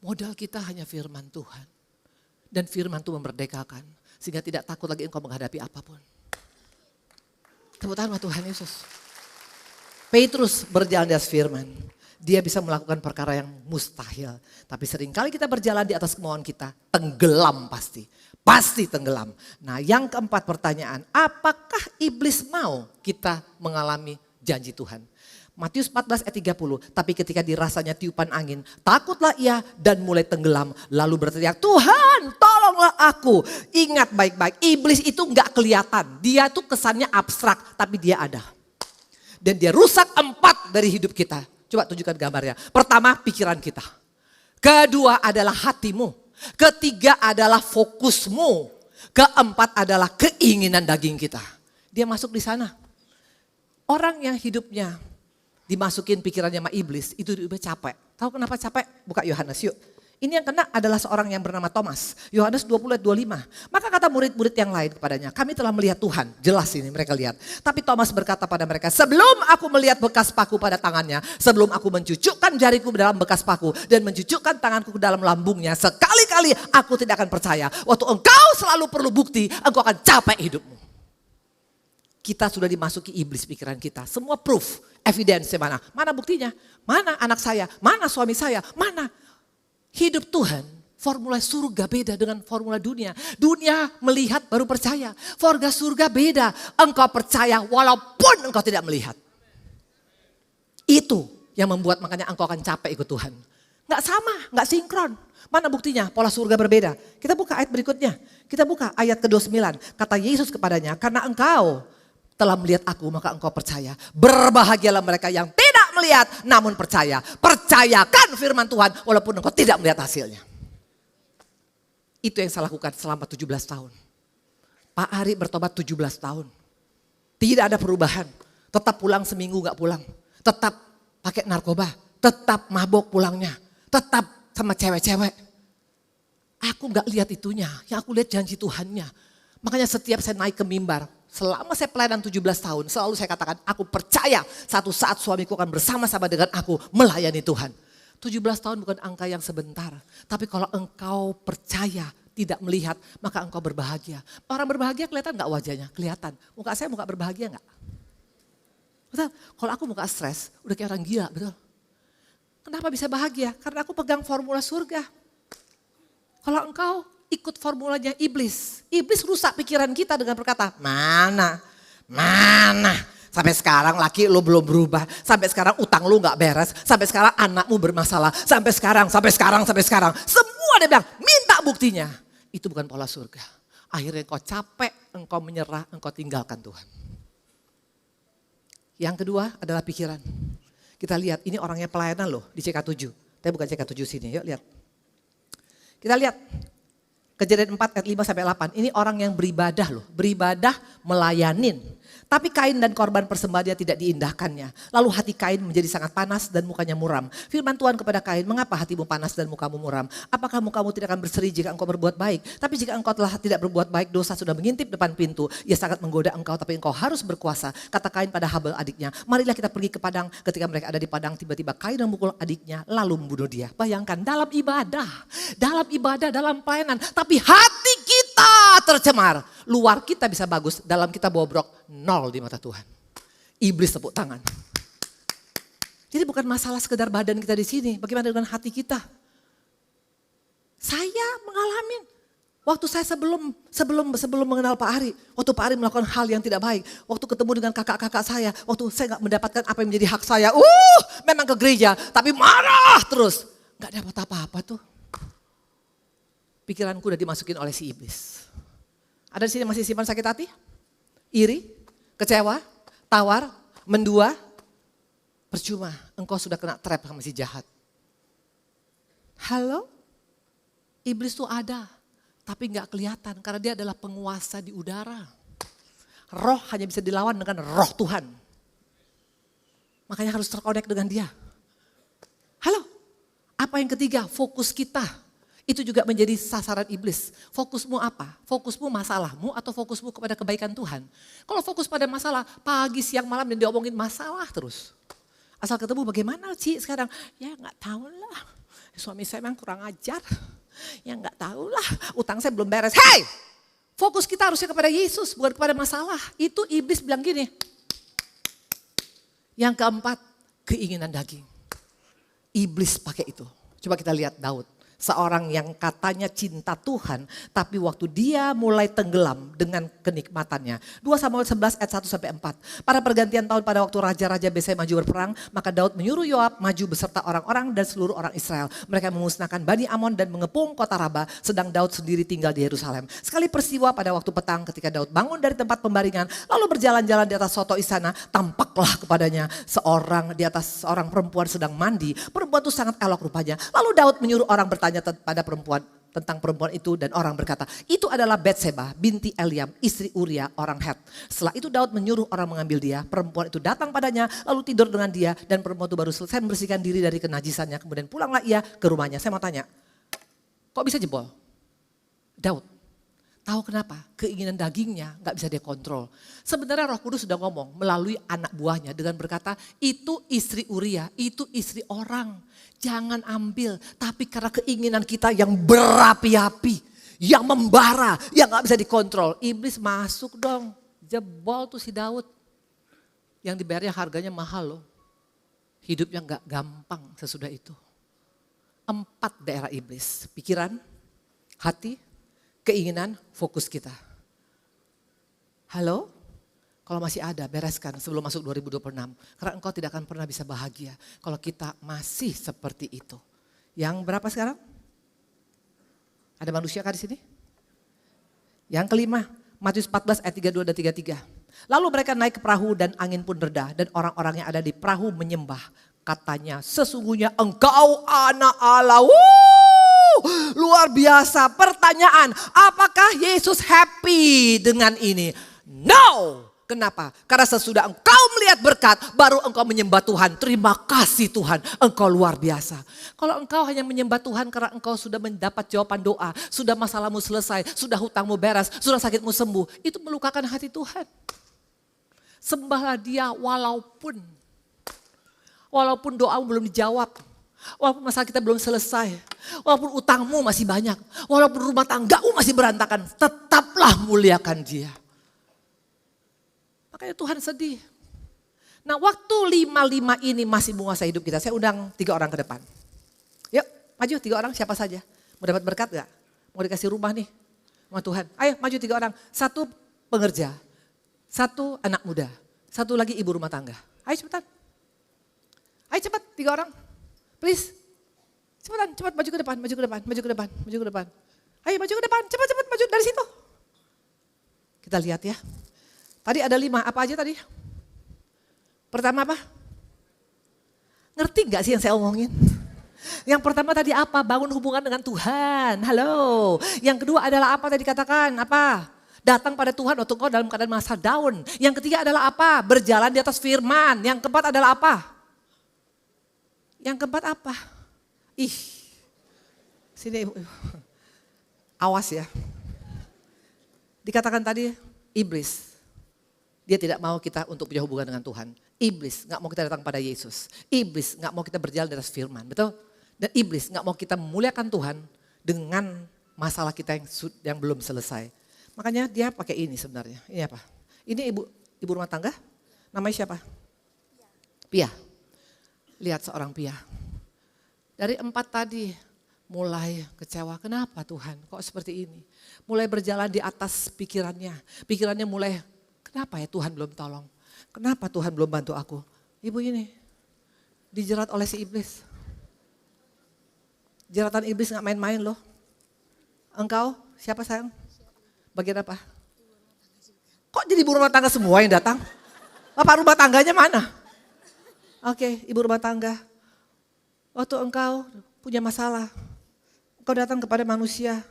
[SPEAKER 12] Modal kita hanya firman Tuhan. Dan firman itu memerdekakan. Sehingga tidak takut lagi engkau menghadapi apapun. Tepuk tangan Tuhan Yesus. Petrus berjalan di atas firman. Dia bisa melakukan perkara yang mustahil. Tapi seringkali kita berjalan di atas kemauan kita. Tenggelam pasti. Pasti tenggelam. Nah yang keempat pertanyaan. Apakah iblis mau kita mengalami janji Tuhan? Matius 14 ayat 30, tapi ketika dirasanya tiupan angin, takutlah ia dan mulai tenggelam. Lalu berteriak, Tuhan tolonglah aku. Ingat baik-baik, iblis itu gak kelihatan. Dia tuh kesannya abstrak, tapi dia ada. Dan dia rusak 4 dari hidup kita. Coba tunjukkan gambarnya. Pertama, pikiran kita. Kedua adalah hatimu. Ketiga adalah fokusmu. Keempat adalah keinginan daging kita. Dia masuk di sana. Orang yang hidupnya dimasukin pikirannya sama iblis, itu udah capek. Tahu kenapa capek? Buka Yohanes yuk. Ini yang kena adalah seorang yang bernama Thomas. Yohanes 20 ayat 25. Maka kata murid-murid yang lain kepadanya, kami telah melihat Tuhan. Jelas ini mereka lihat. Tapi Thomas berkata pada mereka, sebelum aku melihat bekas paku pada tangannya, sebelum aku mencucukkan jariku dalam bekas paku dan mencucukkan tanganku ke dalam lambungnya, sekali-kali aku tidak akan percaya. Waktu engkau selalu perlu bukti, engkau akan capek hidupmu. Kita sudah dimasuki iblis pikiran kita. Semua proof, evidence mana? Mana buktinya? Mana anak saya? Mana suami saya? Mana? Hidup Tuhan, formula surga beda dengan formula dunia. Dunia melihat baru percaya. Formula surga beda. Engkau percaya walaupun engkau tidak melihat. Itu yang membuat makanya engkau akan capek ikut Tuhan. Nggak sama, nggak sinkron. Mana buktinya? Pola surga berbeda. Kita buka ayat berikutnya. Kita buka ayat ke-29. Kata Yesus kepadanya, karena engkau telah melihat aku maka engkau percaya. Berbahagialah mereka yang tidak melihat namun percaya. Percayakan firman Tuhan walaupun engkau tidak melihat hasilnya. Itu yang saya lakukan selama 17 tahun. Pak Ari bertobat 17 tahun. Tidak ada perubahan. Tetap pulang seminggu gak pulang. Tetap pakai narkoba. Tetap mabok pulangnya. Tetap sama cewek-cewek. Aku gak lihat itunya. Yang aku lihat janji Tuhannya. Makanya setiap saya naik ke mimbar. Selama saya pelayanan 17 tahun. Selalu saya katakan aku percaya satu saat suamiku akan bersama-sama dengan aku melayani Tuhan. 17 tahun bukan angka yang sebentar. Tapi kalau engkau percaya, tidak melihat, maka engkau berbahagia. Orang berbahagia kelihatan gak wajahnya? Kelihatan. Muka saya muka berbahagia gak? Betul? Kalau aku muka stres, udah kayak orang gila, betul? Kenapa bisa bahagia? Karena aku pegang formula surga. Kalau engkau ikut formulanya iblis. Iblis rusak pikiran kita dengan berkata, mana? Sampai sekarang laki lu belum berubah. Sampai sekarang utang lu gak beres. Sampai sekarang anakmu bermasalah. Sampai sekarang. Semua dia bilang, minta buktinya. Itu bukan pola surga. Akhirnya engkau capek, engkau menyerah, engkau tinggalkan Tuhan. Yang kedua adalah pikiran. Kita lihat, ini orangnya pelayanan loh di CK7. Tapi bukan CK7 sini, yuk lihat. Kita lihat. Kejadian 4 ayat 5 sampai 8. Ini orang yang beribadah loh. Beribadah melayanin. Tapi Kain dan korban persembahan dia tidak diindahkannya. Lalu hati Kain menjadi sangat panas dan mukanya muram. Firman Tuhan kepada Kain, mengapa hatimu panas dan mukamu muram? Apakah mukamu tidak akan berseri jika engkau berbuat baik? Tapi jika engkau telah tidak berbuat baik, dosa sudah mengintip depan pintu. Ia sangat menggoda engkau, tapi engkau harus berkuasa. Kata Kain pada Habel adiknya, marilah kita pergi ke padang. Ketika mereka ada di padang, tiba-tiba Kain memukul adiknya lalu membunuh dia. Bayangkan dalam ibadah, dalam pelayanan. Tapi hati kita tercemar. Luar kita bisa bagus, dalam kita bobrok, nol di mata Tuhan. Iblis tepuk tangan. Jadi bukan masalah sekedar badan kita di sini, bagaimana dengan hati kita? Saya mengalami waktu saya sebelum mengenal Pak Ari, waktu Pak Ari melakukan hal yang tidak baik, waktu ketemu dengan kakak-kakak saya, waktu saya nggak mendapatkan apa yang menjadi hak saya, memang ke gereja, tapi marah terus, nggak dapat apa-apa tuh. Pikiranku udah dimasukin oleh si iblis. Ada di sini masih simpan sakit hati? Iri, kecewa, tawar, mendua. Percuma, engkau sudah kena trap sama si jahat. Halo? Iblis tuh ada, tapi gak kelihatan karena dia adalah penguasa di udara. Roh hanya bisa dilawan dengan roh Tuhan. Makanya harus terkonek dengan dia. Halo? Apa yang ketiga? Fokus kita. Itu juga menjadi sasaran iblis. Fokusmu apa? Fokusmu masalahmu atau fokusmu kepada kebaikan Tuhan? Kalau fokus pada masalah, pagi, siang, malam dan diomongin masalah terus. Asal ketemu bagaimana Ci sekarang? Ya gak tahu lah. Suami saya memang kurang ajar. Ya gak tahu lah. Utang saya belum beres. Hey! Fokus kita harusnya kepada Yesus bukan kepada masalah. Itu iblis bilang gini. Yang keempat, keinginan daging. Iblis pakai itu. Coba kita lihat Daud. Seorang yang katanya cinta Tuhan, tapi waktu dia mulai tenggelam dengan kenikmatannya. 2 Samuel 11 ayat 1-4. Pada pergantian tahun pada waktu Raja-Raja Besai maju berperang, maka Daud menyuruh Yoab maju beserta orang-orang dan seluruh orang Israel. Mereka memusnahkan Bani Amon dan mengepung kota Raba, sedang Daud sendiri tinggal di Yerusalem. Sekali peristiwa pada waktu petang ketika Daud bangun dari tempat pembaringan, lalu berjalan-jalan di atas soto istana, tampaklah kepadanya seorang perempuan sedang mandi. Perempuan itu sangat elok rupanya. Lalu Daud menyuruh orang bertanya pada perempuan tentang perempuan itu dan orang berkata, itu adalah Batseba binti Eliam, istri Uria orang Het. Setelah itu Daud menyuruh orang mengambil dia, perempuan itu datang padanya lalu tidur dengan dia dan perempuan itu baru selesai membersihkan diri dari kenajisannya, kemudian pulanglah ia ke rumahnya. Saya mau tanya, kok bisa jebol? Daud, tahu kenapa? Keinginan dagingnya gak bisa dia kontrol. Sebenarnya Roh Kudus sudah ngomong melalui anak buahnya dengan berkata, itu istri Uria, itu istri orang. Jangan ambil, tapi karena keinginan kita yang berapi-api, yang membara, yang gak bisa dikontrol. Iblis masuk dong, jebol tuh si Daud. Yang dibayarnya harganya mahal loh. Hidupnya gak gampang sesudah itu. 4 daerah iblis, pikiran, hati, keinginan, fokus kita. Halo? Kalau masih ada, bereskan sebelum masuk 2026. Karena engkau tidak akan pernah bisa bahagia kalau kita masih seperti itu. Yang berapa sekarang? Ada manusia kah di sini? Yang kelima, Matius 14 ayat 32 dan 33. Lalu mereka naik ke perahu dan angin pun reda dan orang-orang yang ada di perahu menyembah. Katanya, sesungguhnya engkau anak Allah. Luar biasa. Pertanyaan, apakah Yesus happy dengan ini? No. Kenapa? Karena sesudah engkau melihat berkat, baru engkau menyembah Tuhan. Terima kasih Tuhan, engkau luar biasa. Kalau engkau hanya menyembah Tuhan karena engkau sudah mendapat jawaban doa, sudah masalahmu selesai, sudah hutangmu beres, sudah sakitmu sembuh, itu melukakan hati Tuhan. Sembahlah Dia walaupun doamu belum dijawab, walaupun masalah kita belum selesai, walaupun utangmu masih banyak, walaupun rumah tanggamu masih berantakan, tetaplah muliakan Dia. Makanya Tuhan sedih. Nah waktu 5-5 ini masih menguasai hidup kita, saya undang 3 orang ke depan. Yuk maju 3 orang, siapa saja. Mau dapat berkat gak? Mau dikasih rumah nih sama Tuhan. Ayo maju 3 orang, 1 pengerja, 1 anak muda, 1 lagi ibu rumah tangga. Ayo cepetan. Ayo cepat 3 orang, please. Cepetan, cepat maju ke depan, maju ke depan, maju ke depan, maju ke depan. Ayo maju ke depan, cepat maju dari situ. Kita lihat ya. Tadi ada 5, apa aja tadi? Pertama apa? Ngerti gak sih yang saya omongin? Yang pertama tadi apa? Bangun hubungan dengan Tuhan, halo. Yang kedua adalah apa tadi katakan? Apa? Datang pada Tuhan waktu kau dalam keadaan masa down. Yang ketiga adalah apa? Berjalan di atas firman. Yang keempat adalah apa? Yang keempat apa? Ih, sini ibu. Awas ya. Dikatakan tadi iblis. Dia tidak mau kita untuk punya hubungan dengan Tuhan. Iblis gak mau kita datang pada Yesus. Iblis gak mau kita berjalan di atas firman, betul? Dan iblis gak mau kita memuliakan Tuhan dengan masalah kita yang belum selesai. Makanya dia pakai ini sebenarnya. Ini apa? Ini ibu rumah tangga. Namanya siapa? Pia. Lihat seorang Pia. Dari 4 tadi mulai kecewa. Kenapa Tuhan kok seperti ini? Mulai berjalan di atas pikirannya. Pikirannya mulai, kenapa ya Tuhan belum tolong? Kenapa Tuhan belum bantu aku? Ibu ini dijerat oleh si iblis. Jeratan iblis gak main-main loh. Engkau siapa sayang? Bagian apa? Kok jadi ibu rumah tangga semua yang datang? Bapak rumah tangganya mana? Oke, ibu rumah tangga. Waktu engkau punya masalah, engkau datang kepada manusia.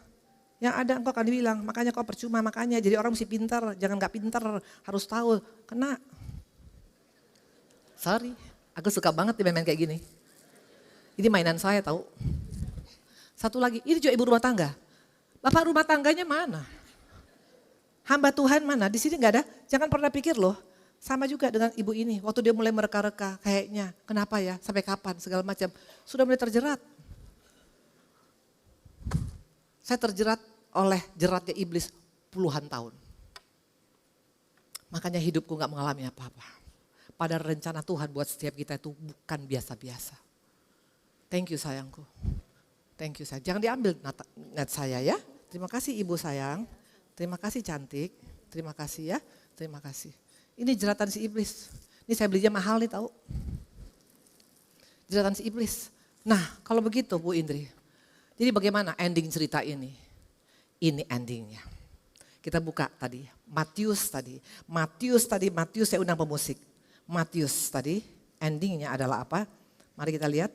[SPEAKER 12] Yang ada engkau akan dibilang, makanya kau percuma, makanya jadi orang mesti pintar, jangan gak pintar, harus tahu, kena. Sorry, aku suka banget main-main kayak gini. Ini mainan saya tahu. Satu lagi, ini juga ibu rumah tangga. Bapak rumah tangganya mana? Hamba Tuhan mana? Di sini gak ada, jangan pernah pikir loh. Sama juga dengan ibu ini, waktu dia mulai mereka-reka, kayaknya kenapa ya, sampai kapan, segala macam. Sudah mulai terjerat. Saya terjerat oleh jeratnya iblis puluhan tahun. Makanya hidupku gak mengalami apa-apa. Pada rencana Tuhan buat setiap kita itu bukan biasa-biasa. Thank you sayangku. Thank you sayang. Jangan diambil net saya ya. Terima kasih ibu sayang. Terima kasih cantik. Terima kasih ya. Terima kasih. Ini jeratan si iblis. Ini saya belinya mahal nih tahu. Jeratan si iblis. Nah kalau begitu Bu Indri. Jadi bagaimana ending cerita ini? Ini endingnya. Kita buka tadi. Matius saya undang pemusik. Matius tadi endingnya adalah apa? Mari kita lihat.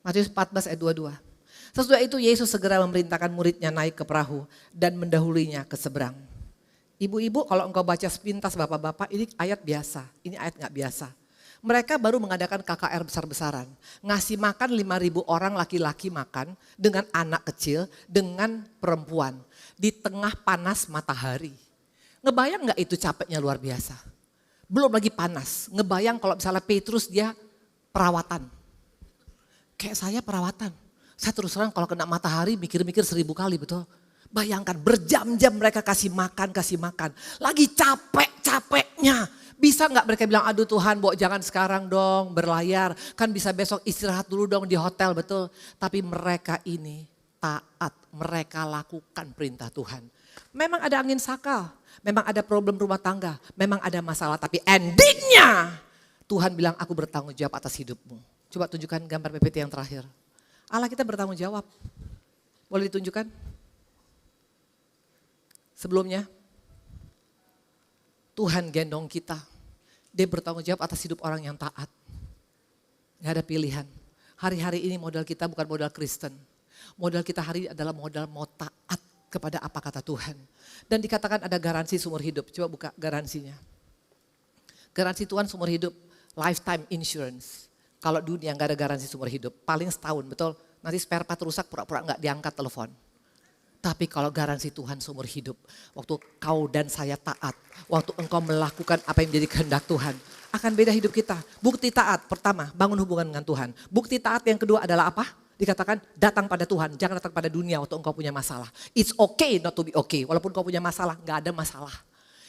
[SPEAKER 12] Matius 14 ayat 22. Sesudah itu Yesus segera memerintahkan muridnya naik ke perahu dan mendahulunya ke seberang. Ibu-ibu kalau engkau baca sepintas bapak-bapak ini ayat biasa, ini ayat gak biasa. Mereka baru mengadakan KKR besar-besaran. Ngasih makan 5.000 orang laki-laki makan dengan anak kecil, dengan perempuan. Di tengah panas matahari. Ngebayang gak itu capeknya luar biasa? Belum lagi panas, ngebayang kalau misalnya Petrus dia perawatan. Kayak saya perawatan. Saya terus terang kalau kena matahari mikir-mikir 1000 kali betul. Bayangkan berjam-jam mereka kasih makan. Lagi capek-capeknya. Bisa gak mereka bilang aduh Tuhan jangan sekarang dong berlayar. Kan bisa besok istirahat dulu dong di hotel betul. Tapi mereka ini taat. Mereka lakukan perintah Tuhan. Memang ada angin sakal. Memang ada problem rumah tangga. Memang ada masalah. Tapi endingnya Tuhan bilang aku bertanggung jawab atas hidupmu. Coba tunjukkan gambar PPT yang terakhir. Allah kita bertanggung jawab. Boleh ditunjukkan? Sebelumnya, Tuhan gendong kita. Dia bertanggung jawab atas hidup orang yang taat. Gak ada pilihan. Hari-hari ini modal kita bukan modal Kristen. Modal kita hari ini adalah modal mau taat kepada apa kata Tuhan. Dan dikatakan ada garansi seumur hidup. Coba buka garansinya. Garansi Tuhan seumur hidup, lifetime insurance. Kalau dunia gak ada garansi seumur hidup, paling setahun, betul? Nanti spare part rusak, pura-pura gak diangkat telepon. Tapi kalau garansi Tuhan seumur hidup, waktu kau dan saya taat, waktu engkau melakukan apa yang menjadi kehendak Tuhan, akan beda hidup kita. Bukti taat, pertama, bangun hubungan dengan Tuhan. Bukti taat yang kedua adalah apa? Dikatakan datang pada Tuhan, jangan datang pada dunia waktu engkau punya masalah. It's okay not to be okay, walaupun kau punya masalah, gak ada masalah.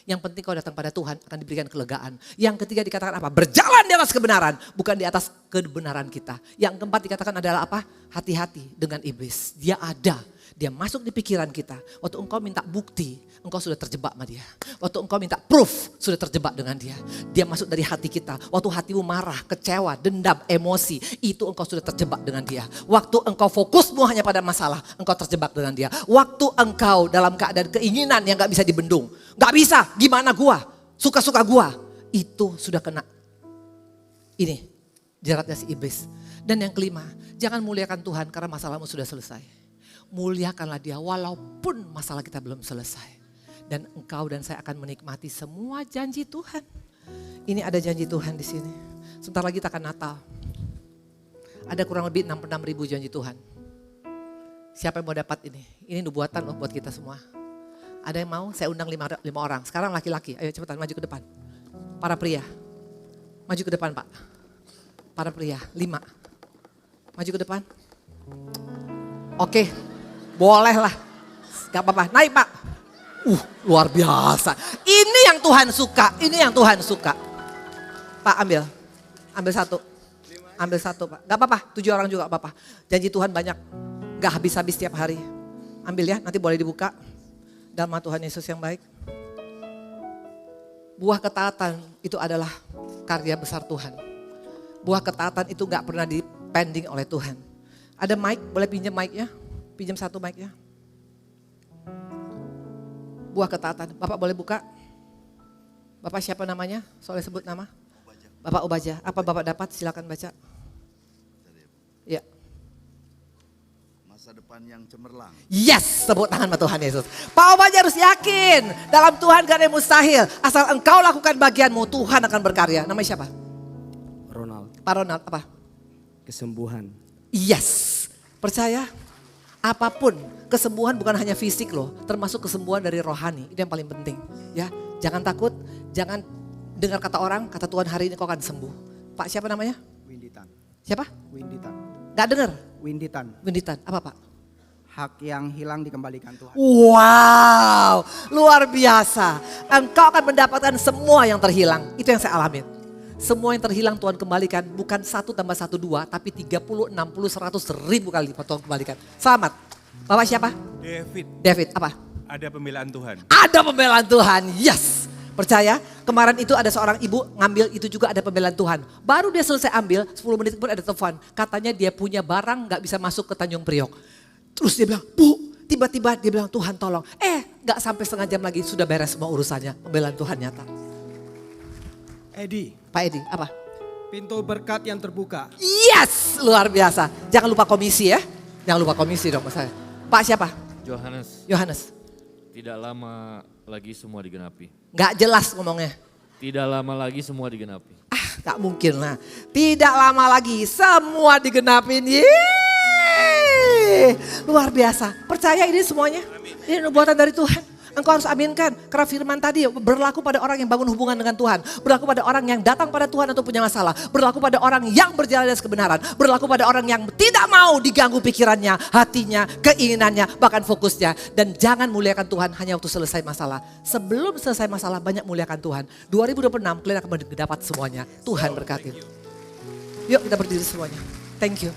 [SPEAKER 12] Yang penting kau datang pada Tuhan akan diberikan kelegaan. Yang ketiga dikatakan apa? Berjalan di atas kebenaran, bukan di atas kebenaran kita. Yang keempat dikatakan adalah apa? Hati-hati dengan iblis. Dia ada, dia masuk di pikiran kita. Waktu engkau minta bukti, engkau sudah terjebak sama dia. Waktu engkau minta proof, sudah terjebak dengan dia. Dia masuk dari hati kita. Waktu hatimu marah, kecewa, dendam, emosi, itu engkau sudah terjebak dengan dia. Waktu engkau fokusmu hanya pada masalah, engkau terjebak dengan dia. Waktu engkau dalam keadaan keinginan yang gak bisa dibendung, gak bisa, gimana gua, suka-suka gua, itu sudah kena ini jeratnya si iblis. Dan yang kelima, jangan muliakan Tuhan karena masalahmu sudah selesai. Muliakanlah dia walaupun masalah kita belum selesai. Dan engkau dan saya akan menikmati semua janji Tuhan. Ini ada janji Tuhan di sini. Sebentar lagi kita akan Natal. Ada kurang lebih 66.000 janji Tuhan. Siapa yang mau dapat ini? Ini nubuatan loh buat kita semua. Ada yang mau? Saya undang 5 orang. Sekarang laki-laki, ayo cepetan maju ke depan. Para pria, maju ke depan Pak. Para pria, 5. Maju ke depan. Oke, boleh lah. Gak apa-apa, naik Pak. Luar biasa. Ini yang Tuhan suka, ini yang Tuhan suka. Pak ambil 1. Ambil 1 Pak. Gak apa-apa, 7 orang juga gak apa-apa. Janji Tuhan banyak, gak habis-habis tiap hari. Ambil ya, nanti boleh dibuka. Dalam nama Tuhan Yesus yang baik. Buah ketaatan itu adalah karya besar Tuhan. Buah ketaatan itu gak pernah dipending oleh Tuhan. Ada mic, boleh pinjam mic-nya? Pinjam 1 mic-nya. Buah ketaatan, Bapak boleh buka? Bapak siapa namanya? Soalnya sebut nama. Bapak Obaja, apa Bapak dapat? Silakan baca. Ya.
[SPEAKER 13] Masa depan yang cemerlang.
[SPEAKER 12] Yes, tepuk tangan sama Tuhan Yesus. Pak Obaja harus yakin, dalam Tuhan gak ada yang mustahil. Asal engkau lakukan bagianmu, Tuhan akan berkarya. Namanya siapa?
[SPEAKER 14] Ronald.
[SPEAKER 12] Pak Ronald, apa?
[SPEAKER 14] Kesembuhan.
[SPEAKER 12] Yes, percaya apapun, kesembuhan bukan hanya fisik loh, termasuk kesembuhan dari rohani, itu yang paling penting. Ya, jangan takut, jangan dengar kata orang, kata Tuhan hari ini kau akan sembuh. Pak siapa namanya?
[SPEAKER 14] Winditan.
[SPEAKER 12] Siapa?
[SPEAKER 14] Winditan.
[SPEAKER 12] Gak dengar?
[SPEAKER 14] Winditan.
[SPEAKER 12] Winditan, apa Pak?
[SPEAKER 14] Hak yang hilang dikembalikan Tuhan.
[SPEAKER 12] Wow, luar biasa. Engkau akan mendapatkan semua yang terhilang, itu yang saya alamin. Semua yang terhilang Tuhan kembalikan, bukan 1 tambah 1 2, tapi 30, 60, 100 ribu kali Tuhan kembalikan. Selamat. Bapak siapa? David, apa?
[SPEAKER 15] Ada pembelaan Tuhan.
[SPEAKER 12] Ada pembelaan Tuhan, yes. Percaya, kemarin itu ada seorang ibu ngambil itu juga ada pembelaan Tuhan. Baru dia selesai ambil, 10 menit kemudian ada telepon. Katanya dia punya barang gak bisa masuk ke Tanjung Priok. Terus dia bilang, Bu, tiba-tiba dia bilang Tuhan tolong. Gak sampai setengah jam lagi sudah beres semua urusannya. Pembelaan Tuhan nyata.
[SPEAKER 14] Edi.
[SPEAKER 12] Pak Edi, apa?
[SPEAKER 14] Pintu berkat yang terbuka.
[SPEAKER 12] Yes, luar biasa. Jangan lupa komisi ya. Jangan lupa komisi dong Mas saya. Pak siapa? Yohanes.
[SPEAKER 16] Tidak lama lagi semua digenapi.
[SPEAKER 12] Gak jelas ngomongnya.
[SPEAKER 16] Tidak lama lagi semua digenapi.
[SPEAKER 12] Gak mungkin lah. Tidak lama lagi semua digenapin. Yeay. Luar biasa. Percaya ini semuanya. Ini nubuatan dari Tuhan. Engkau harus aminkan. Karena firman tadi berlaku pada orang yang bangun hubungan dengan Tuhan. Berlaku pada orang yang datang pada Tuhan atau punya masalah. Berlaku pada orang yang berjalan di atas kebenaran. Berlaku pada orang yang tidak mau diganggu pikirannya, hatinya, keinginannya, bahkan fokusnya. Dan jangan muliakan Tuhan hanya waktu selesai masalah. Sebelum selesai masalah banyak muliakan Tuhan. 2026 kalian akan mendapat semuanya. Tuhan berkati. Yuk kita berdiri semuanya. Thank you.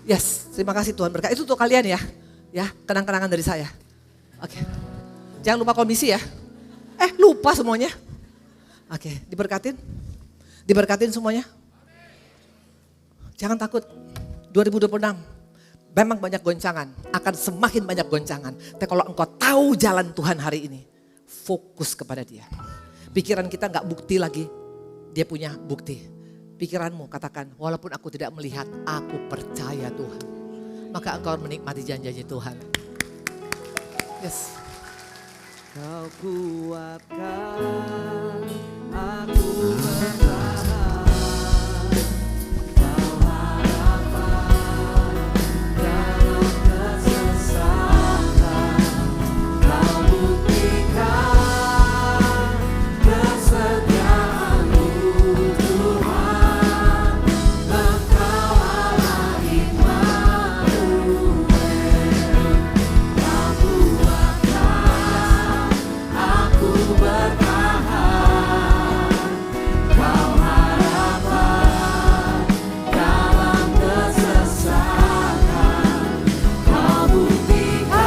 [SPEAKER 12] Yes, terima kasih Tuhan berkati. Itu untuk kalian ya. Ya, kenang-kenangan dari saya. Oke. Jangan lupa komisi ya. Lupa semuanya. Oke, diberkatin. Diberkatin semuanya. Jangan takut. 2026. Memang banyak goncangan, akan semakin banyak goncangan. Tapi kalau engkau tahu jalan Tuhan hari ini, fokus kepada Dia. Pikiran kita gak bukti lagi, Dia punya bukti. Pikiranmu katakan, walaupun aku tidak melihat, aku percaya Tuhan. Maka engkau menikmati janji-janji Tuhan. Yes.
[SPEAKER 3] Kau kuatkan aku bertahan. Kau harapan dalam kesesatan. Kau buktikan kesetiaan-Mu Tuhan. Engkau Allah Immanuel. Kau kuatkan aku bertahan. Kau harapan dalam kesesatan. Kau buktikan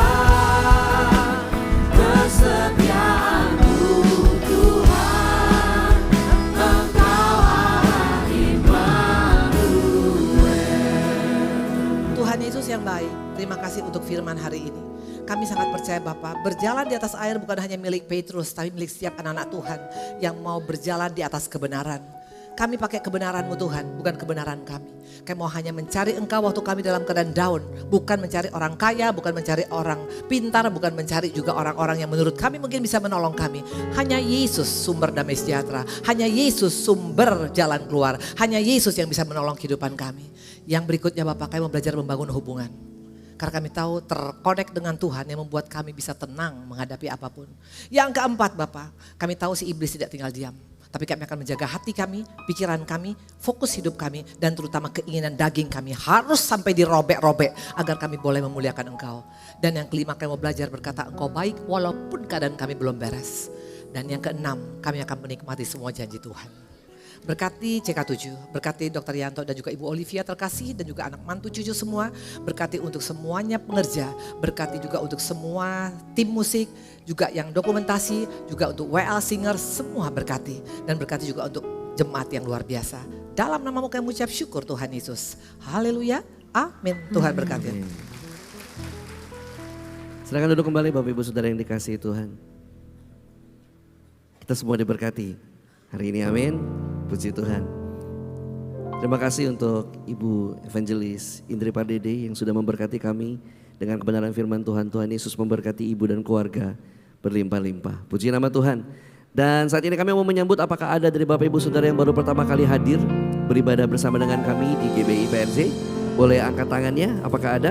[SPEAKER 3] kesetiaan-Mu Tuhan. Engkau Allah Immanuel.
[SPEAKER 12] Tuhan Yesus yang baik, terima kasih untuk firman hari ini. Kami sangat percaya Bapa, berjalan di atas air bukan hanya milik Petrus, tapi milik setiap anak-anak Tuhan yang mau berjalan di atas kebenaran. Kami pakai kebenaran-Mu Tuhan, bukan kebenaran kami. Kami mau hanya mencari Engkau waktu kami dalam keadaan down. Bukan mencari orang kaya, bukan mencari orang pintar, bukan mencari juga orang-orang yang menurut kami mungkin bisa menolong kami. Hanya Yesus sumber damai sejahtera. Hanya Yesus sumber jalan keluar. Hanya Yesus yang bisa menolong kehidupan kami. Yang berikutnya Bapak, kami mau belajar membangun hubungan. Karena kami tahu terkonek dengan Tuhan yang membuat kami bisa tenang menghadapi apapun. Yang keempat Bapak, kami tahu si iblis tidak tinggal diam. Tapi kami akan menjaga hati kami, pikiran kami, fokus hidup kami, dan terutama keinginan daging kami harus sampai dirobek-robek agar kami boleh memuliakan Engkau. Dan yang kelima, kami mau belajar berkata Engkau baik walaupun keadaan kami belum beres. Dan yang keenam, kami akan menikmati semua janji Tuhan. Berkati CK7, berkati Dr. Yanto dan juga Ibu Olivia terkasih dan juga anak mantu cucu semua. Berkati untuk semuanya pengerja, berkati juga untuk semua tim musik, juga yang dokumentasi, juga untuk WL Singer, semua berkati. Dan berkati juga untuk jemaat yang luar biasa. Dalam nama-Mu kami mengucap syukur Tuhan Yesus. Haleluya, amin. Tuhan berkati.
[SPEAKER 13] Silakan duduk kembali Bapak Ibu Saudara yang dikasihi Tuhan. Kita semua diberkati hari ini, amin. Puji Tuhan. Terima kasih untuk Ibu Evangelis Indri Pardede yang sudah memberkati kami dengan kebenaran firman Tuhan. Tuhan Yesus memberkati ibu dan keluarga berlimpah-limpah. Puji nama Tuhan. Dan saat ini kami mau menyambut apakah ada dari Bapak Ibu Saudara yang baru pertama kali hadir beribadah bersama dengan kami di GBI PRJ. Boleh angkat tangannya, apakah ada?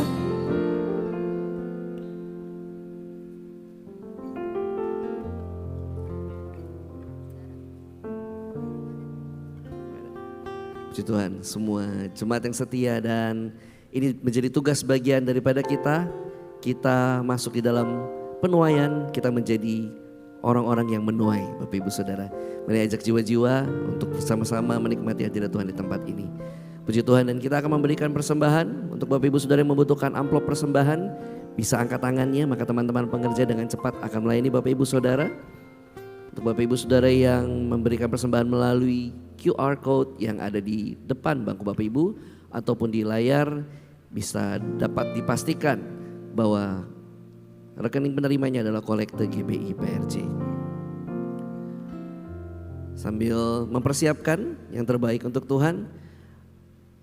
[SPEAKER 13] Puji Tuhan, semua jemaat yang setia, dan ini menjadi tugas bagian daripada kita. Kita masuk di dalam penuaian, kita menjadi orang-orang yang menuai Bapak Ibu Saudara. Mari ajak jiwa-jiwa untuk bersama-sama menikmati hadirat Tuhan di tempat ini. Puji Tuhan, dan kita akan memberikan persembahan untuk Bapak Ibu Saudara yang membutuhkan amplop persembahan. Bisa angkat tangannya, maka teman-teman pengerja dengan cepat akan melayani Bapak Ibu Saudara. Untuk Bapak Ibu Saudara yang memberikan persembahan melalui QR Code yang ada di depan bangku Bapak Ibu ataupun di layar, bisa dapat dipastikan bahwa rekening penerimanya adalah kolekte GBI PRJ. Sambil mempersiapkan yang terbaik untuk Tuhan,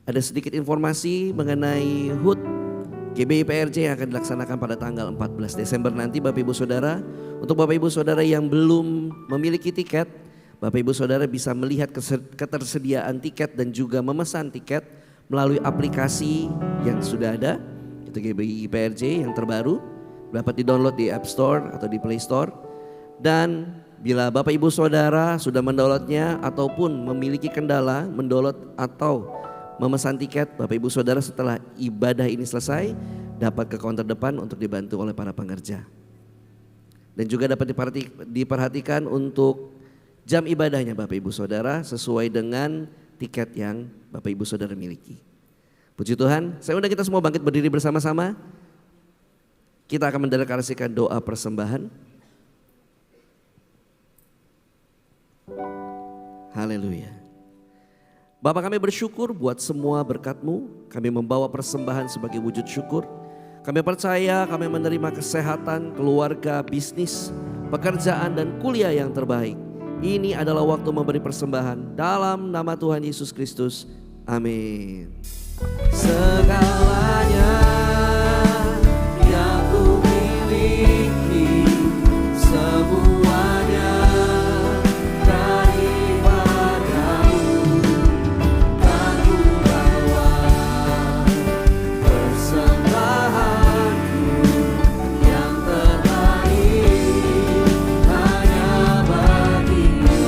[SPEAKER 13] ada sedikit informasi mengenai HUT GBI PRJ yang akan dilaksanakan pada tanggal 14 Desember nanti Bapak Ibu Saudara. Untuk Bapak Ibu Saudara yang belum memiliki tiket, Bapak Ibu Saudara bisa melihat ketersediaan tiket dan juga memesan tiket melalui aplikasi yang sudah ada. Itu GBI PRJ yang terbaru, dapat di-download di App Store atau di Play Store. Dan bila Bapak Ibu Saudara sudah mendownloadnya ataupun memiliki kendala mendownload atau memesan tiket, Bapak Ibu Saudara setelah ibadah ini selesai dapat ke counter depan untuk dibantu oleh para pengerja. Dan juga dapat diperhatikan untuk jam ibadahnya Bapak Ibu Saudara sesuai dengan tiket yang Bapak Ibu Saudara miliki. Puji Tuhan, saya undang kita semua bangkit berdiri bersama-sama. Kita akan mendeklarasikan doa persembahan. Haleluya. Bapa, kami bersyukur buat semua berkat-Mu. Kami membawa persembahan sebagai wujud syukur. Kami percaya kami menerima kesehatan, keluarga, bisnis, pekerjaan dan kuliah yang terbaik. Ini adalah waktu memberi persembahan dalam nama Tuhan Yesus Kristus. Amin.
[SPEAKER 3] Segalanya yang ku miliki, semuanya daripadamu, kan ku bawa persembahanku yang terbaik hanya bagimu.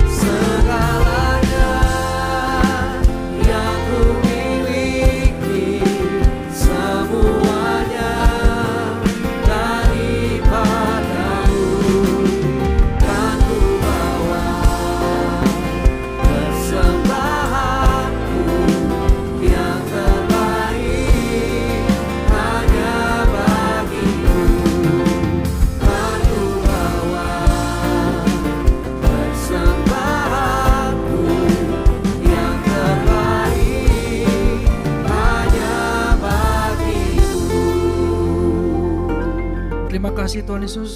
[SPEAKER 3] Segalanya yang ku miliki, semuanya daripadamu, kan ku bawa persembahanku yang terbaik hanya bagimu, kan ku bawa persembahanku yang terbaik hanya bagimu.
[SPEAKER 15] Terima kasih Tuhan Yesus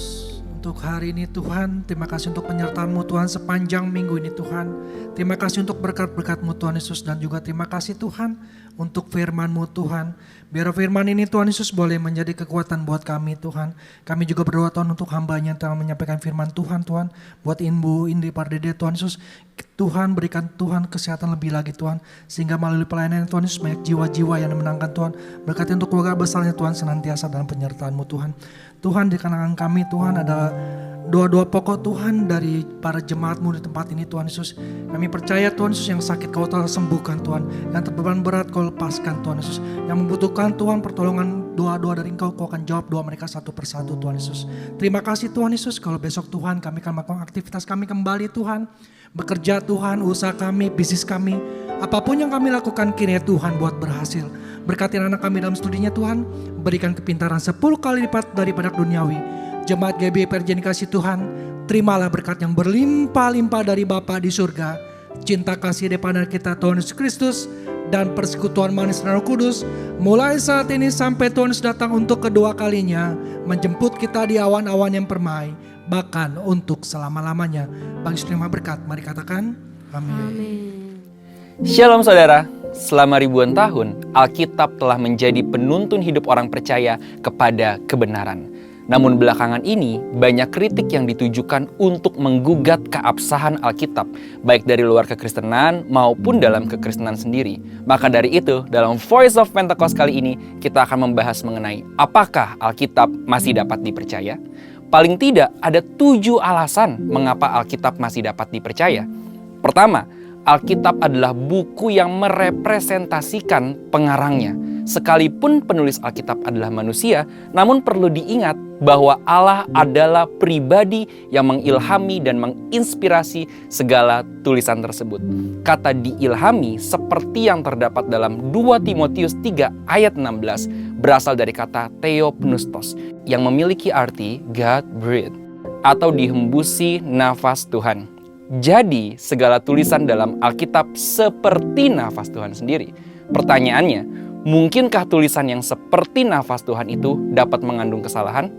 [SPEAKER 15] untuk hari ini Tuhan. Terima kasih untuk penyertaan-Mu Tuhan sepanjang minggu ini Tuhan. Terima kasih untuk berkat-berkat-Mu Tuhan Yesus. Dan juga terima kasih Tuhan untuk firman-Mu Tuhan. Biar firman ini Tuhan Yesus boleh menjadi kekuatan buat kami Tuhan. Kami juga berdoa Tuhan untuk hamba-Nya yang telah menyampaikan firman Tuhan Tuhan. Buat Ibu Indri Pardede Tuhan Yesus. Tuhan berikan Tuhan kesehatan lebih lagi Tuhan. Sehingga melalui pelayanan Tuhan Yesus banyak jiwa-jiwa yang dimenangkan Tuhan. Berkati untuk keluarga besarnya Tuhan senantiasa dalam penyertaan-Mu Tuhan. Tuhan di kalangan kami Tuhan adalah doa-doa pokok Tuhan dari para jemaat-Mu di tempat ini Tuhan Yesus. Kami percaya Tuhan Yesus yang sakit Kau telah sembuhkan Tuhan. Yang terbeban berat Kau lepaskan Tuhan Yesus. Yang membutuhkan Tuhan pertolongan doa-doa dari Engkau, Kau akan jawab doa mereka satu persatu Tuhan Yesus. Terima kasih Tuhan Yesus. Kalau besok Tuhan kami akan melakukan aktivitas kami kembali Tuhan. Bekerja Tuhan, usaha kami, bisnis kami. Apapun yang kami lakukan kiranya Tuhan buat berhasil. Berkati anak kami dalam studinya Tuhan. Berikan kepintaran 10 kali lipat daripada duniawi. Jemaat GBI PRJ yang dikasih Tuhan, terimalah berkat yang berlimpah-limpah dari Bapa di surga. Cinta kasih daripada kita Tuhan Yesus Kristus dan persekutuan manis Roh Kudus mulai saat ini sampai Tuhan Yesus datang untuk kedua kalinya, menjemput kita di awan-awan yang permai, bahkan untuk selama-lamanya. Bagi terima berkat, mari katakan amin.
[SPEAKER 17] Shalom saudara, selama ribuan tahun Alkitab telah menjadi penuntun hidup orang percaya kepada kebenaran. Namun belakangan ini banyak kritik yang ditujukan untuk menggugat keabsahan Alkitab, baik dari luar kekristenan maupun dalam kekristenan sendiri. Maka dari itu, dalam Voice of Pentecost kali ini kita akan membahas mengenai apakah Alkitab masih dapat dipercaya? Paling tidak ada 7 alasan mengapa Alkitab masih dapat dipercaya. Pertama, Alkitab adalah buku yang merepresentasikan pengarangnya. Sekalipun penulis Alkitab adalah manusia, namun perlu diingat bahwa Allah adalah pribadi yang mengilhami dan menginspirasi segala tulisan tersebut. Kata diilhami seperti yang terdapat dalam 2 Timotius 3 ayat 16 berasal dari kata theopneustos yang memiliki arti God breathed atau dihembusi nafas Tuhan. Jadi segala tulisan dalam Alkitab seperti nafas Tuhan sendiri. Pertanyaannya, mungkinkah tulisan yang seperti nafas Tuhan itu dapat mengandung kesalahan?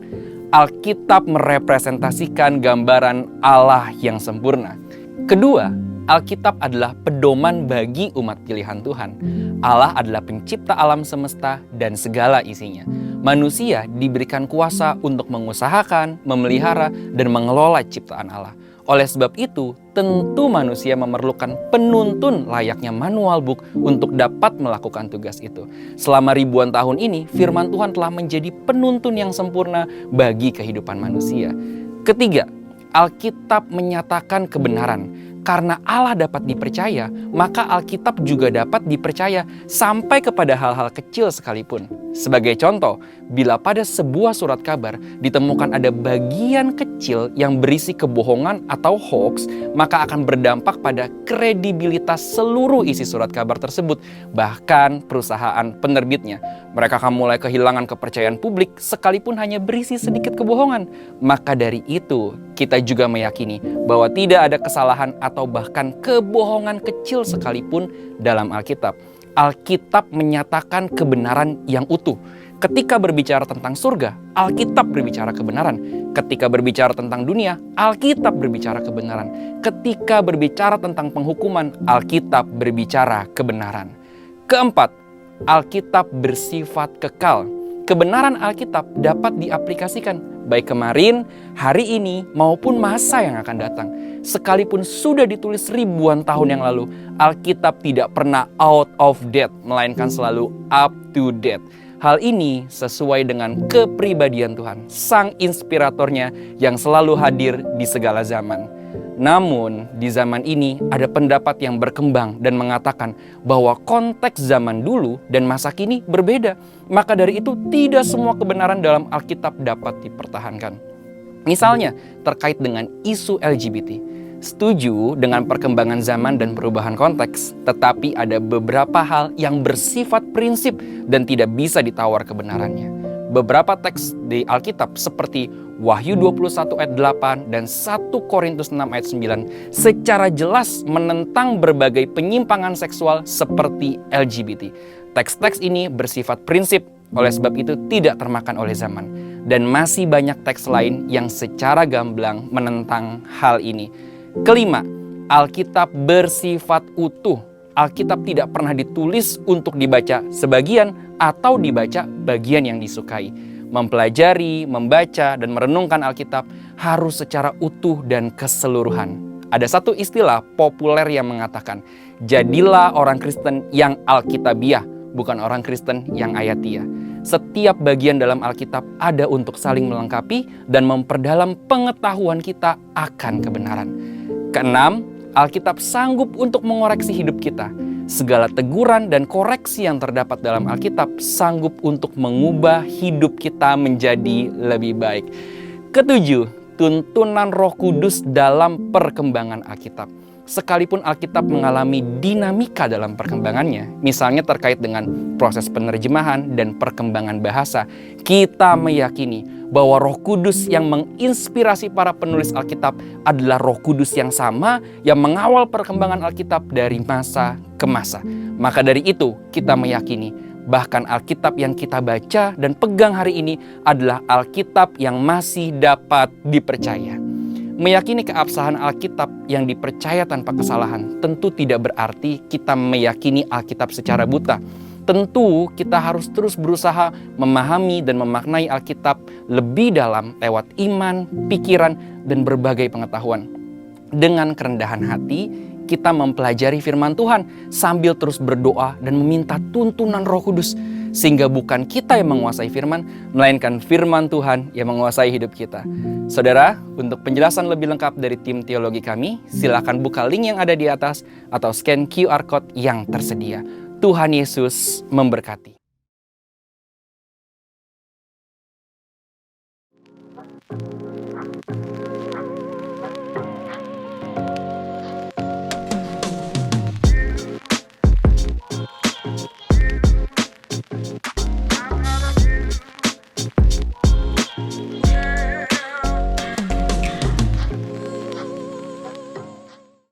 [SPEAKER 17] Alkitab merepresentasikan gambaran Allah yang sempurna. Kedua, Alkitab adalah pedoman bagi umat pilihan Tuhan. Allah adalah pencipta alam semesta dan segala isinya. Manusia diberikan kuasa untuk mengusahakan, memelihara, dan mengelola ciptaan Allah. Oleh sebab itu, tentu manusia memerlukan penuntun layaknya manual book untuk dapat melakukan tugas itu. Selama ribuan tahun ini, firman Tuhan telah menjadi penuntun yang sempurna bagi kehidupan manusia. Ketiga, Alkitab menyatakan kebenaran. Karena Allah dapat dipercaya, maka Alkitab juga dapat dipercaya sampai kepada hal-hal kecil sekalipun. Sebagai contoh, bila pada sebuah surat kabar ditemukan ada bagian kecil yang berisi kebohongan atau hoax, maka akan berdampak pada kredibilitas seluruh isi surat kabar tersebut, bahkan perusahaan penerbitnya. Mereka akan mulai kehilangan kepercayaan publik sekalipun hanya berisi sedikit kebohongan. Maka dari itu, kita juga meyakini bahwa tidak ada kesalahan atau bahkan kebohongan kecil sekalipun dalam Alkitab. Alkitab menyatakan kebenaran yang utuh. Ketika berbicara tentang surga, Alkitab berbicara kebenaran. Ketika berbicara tentang dunia, Alkitab berbicara kebenaran. Ketika berbicara tentang penghukuman, Alkitab berbicara kebenaran. Keempat, Alkitab bersifat kekal. Kebenaran Alkitab dapat diaplikasikan baik kemarin, hari ini, maupun masa yang akan datang. Sekalipun sudah ditulis ribuan tahun yang lalu, Alkitab tidak pernah out of date, melainkan selalu up to date. Hal ini sesuai dengan kepribadian Tuhan, Sang Inspiratornya yang selalu hadir di segala zaman. Namun, di zaman ini ada pendapat yang berkembang dan mengatakan bahwa konteks zaman dulu dan masa kini berbeda. Maka dari itu, tidak semua kebenaran dalam Alkitab dapat dipertahankan. Misalnya, terkait dengan isu LGBT. Setuju dengan perkembangan zaman dan perubahan konteks, tetapi ada beberapa hal yang bersifat prinsip dan tidak bisa ditawar kebenarannya. Beberapa teks di Alkitab seperti Wahyu 21 ayat 8 dan 1 Korintus 6 ayat 9 secara jelas menentang berbagai penyimpangan seksual seperti LGBT. Teks-teks ini bersifat prinsip, oleh sebab itu tidak termakan oleh zaman. Dan masih banyak teks lain yang secara gamblang menentang hal ini. Kelima, Alkitab bersifat utuh. Alkitab tidak pernah ditulis untuk dibaca sebagian atau dibaca bagian yang disukai. Mempelajari, membaca, dan merenungkan Alkitab harus secara utuh dan keseluruhan. Ada satu istilah populer yang mengatakan, jadilah orang Kristen yang Alkitabiah, bukan orang Kristen yang Ayatiah. Setiap bagian dalam Alkitab ada untuk saling melengkapi dan memperdalam pengetahuan kita akan kebenaran. Keenam, Alkitab sanggup untuk mengoreksi hidup kita. Segala teguran dan koreksi yang terdapat dalam Alkitab sanggup untuk mengubah hidup kita menjadi lebih baik. Ketujuh, tuntunan Roh Kudus dalam perkembangan Alkitab. Sekalipun Alkitab mengalami dinamika dalam perkembangannya, misalnya terkait dengan proses penerjemahan dan perkembangan bahasa, kita meyakini bahwa Roh Kudus yang menginspirasi para penulis Alkitab adalah Roh Kudus yang sama yang mengawal perkembangan Alkitab dari masa ke masa. Maka dari itu kita meyakini bahkan Alkitab yang kita baca dan pegang hari ini adalah Alkitab yang masih dapat dipercaya. Meyakini keabsahan Alkitab yang dipercaya tanpa kesalahan tentu tidak berarti kita meyakini Alkitab secara buta. Tentu kita harus terus berusaha memahami dan memaknai Alkitab lebih dalam lewat iman, pikiran, dan berbagai pengetahuan. Dengan kerendahan hati, kita mempelajari firman Tuhan sambil terus berdoa dan meminta tuntunan Roh Kudus. Sehingga bukan kita yang menguasai firman, melainkan firman Tuhan yang menguasai hidup kita. Saudara, untuk penjelasan lebih lengkap dari tim teologi kami, silakan buka link yang ada di atas atau scan QR Code yang tersedia. Tuhan Yesus memberkati.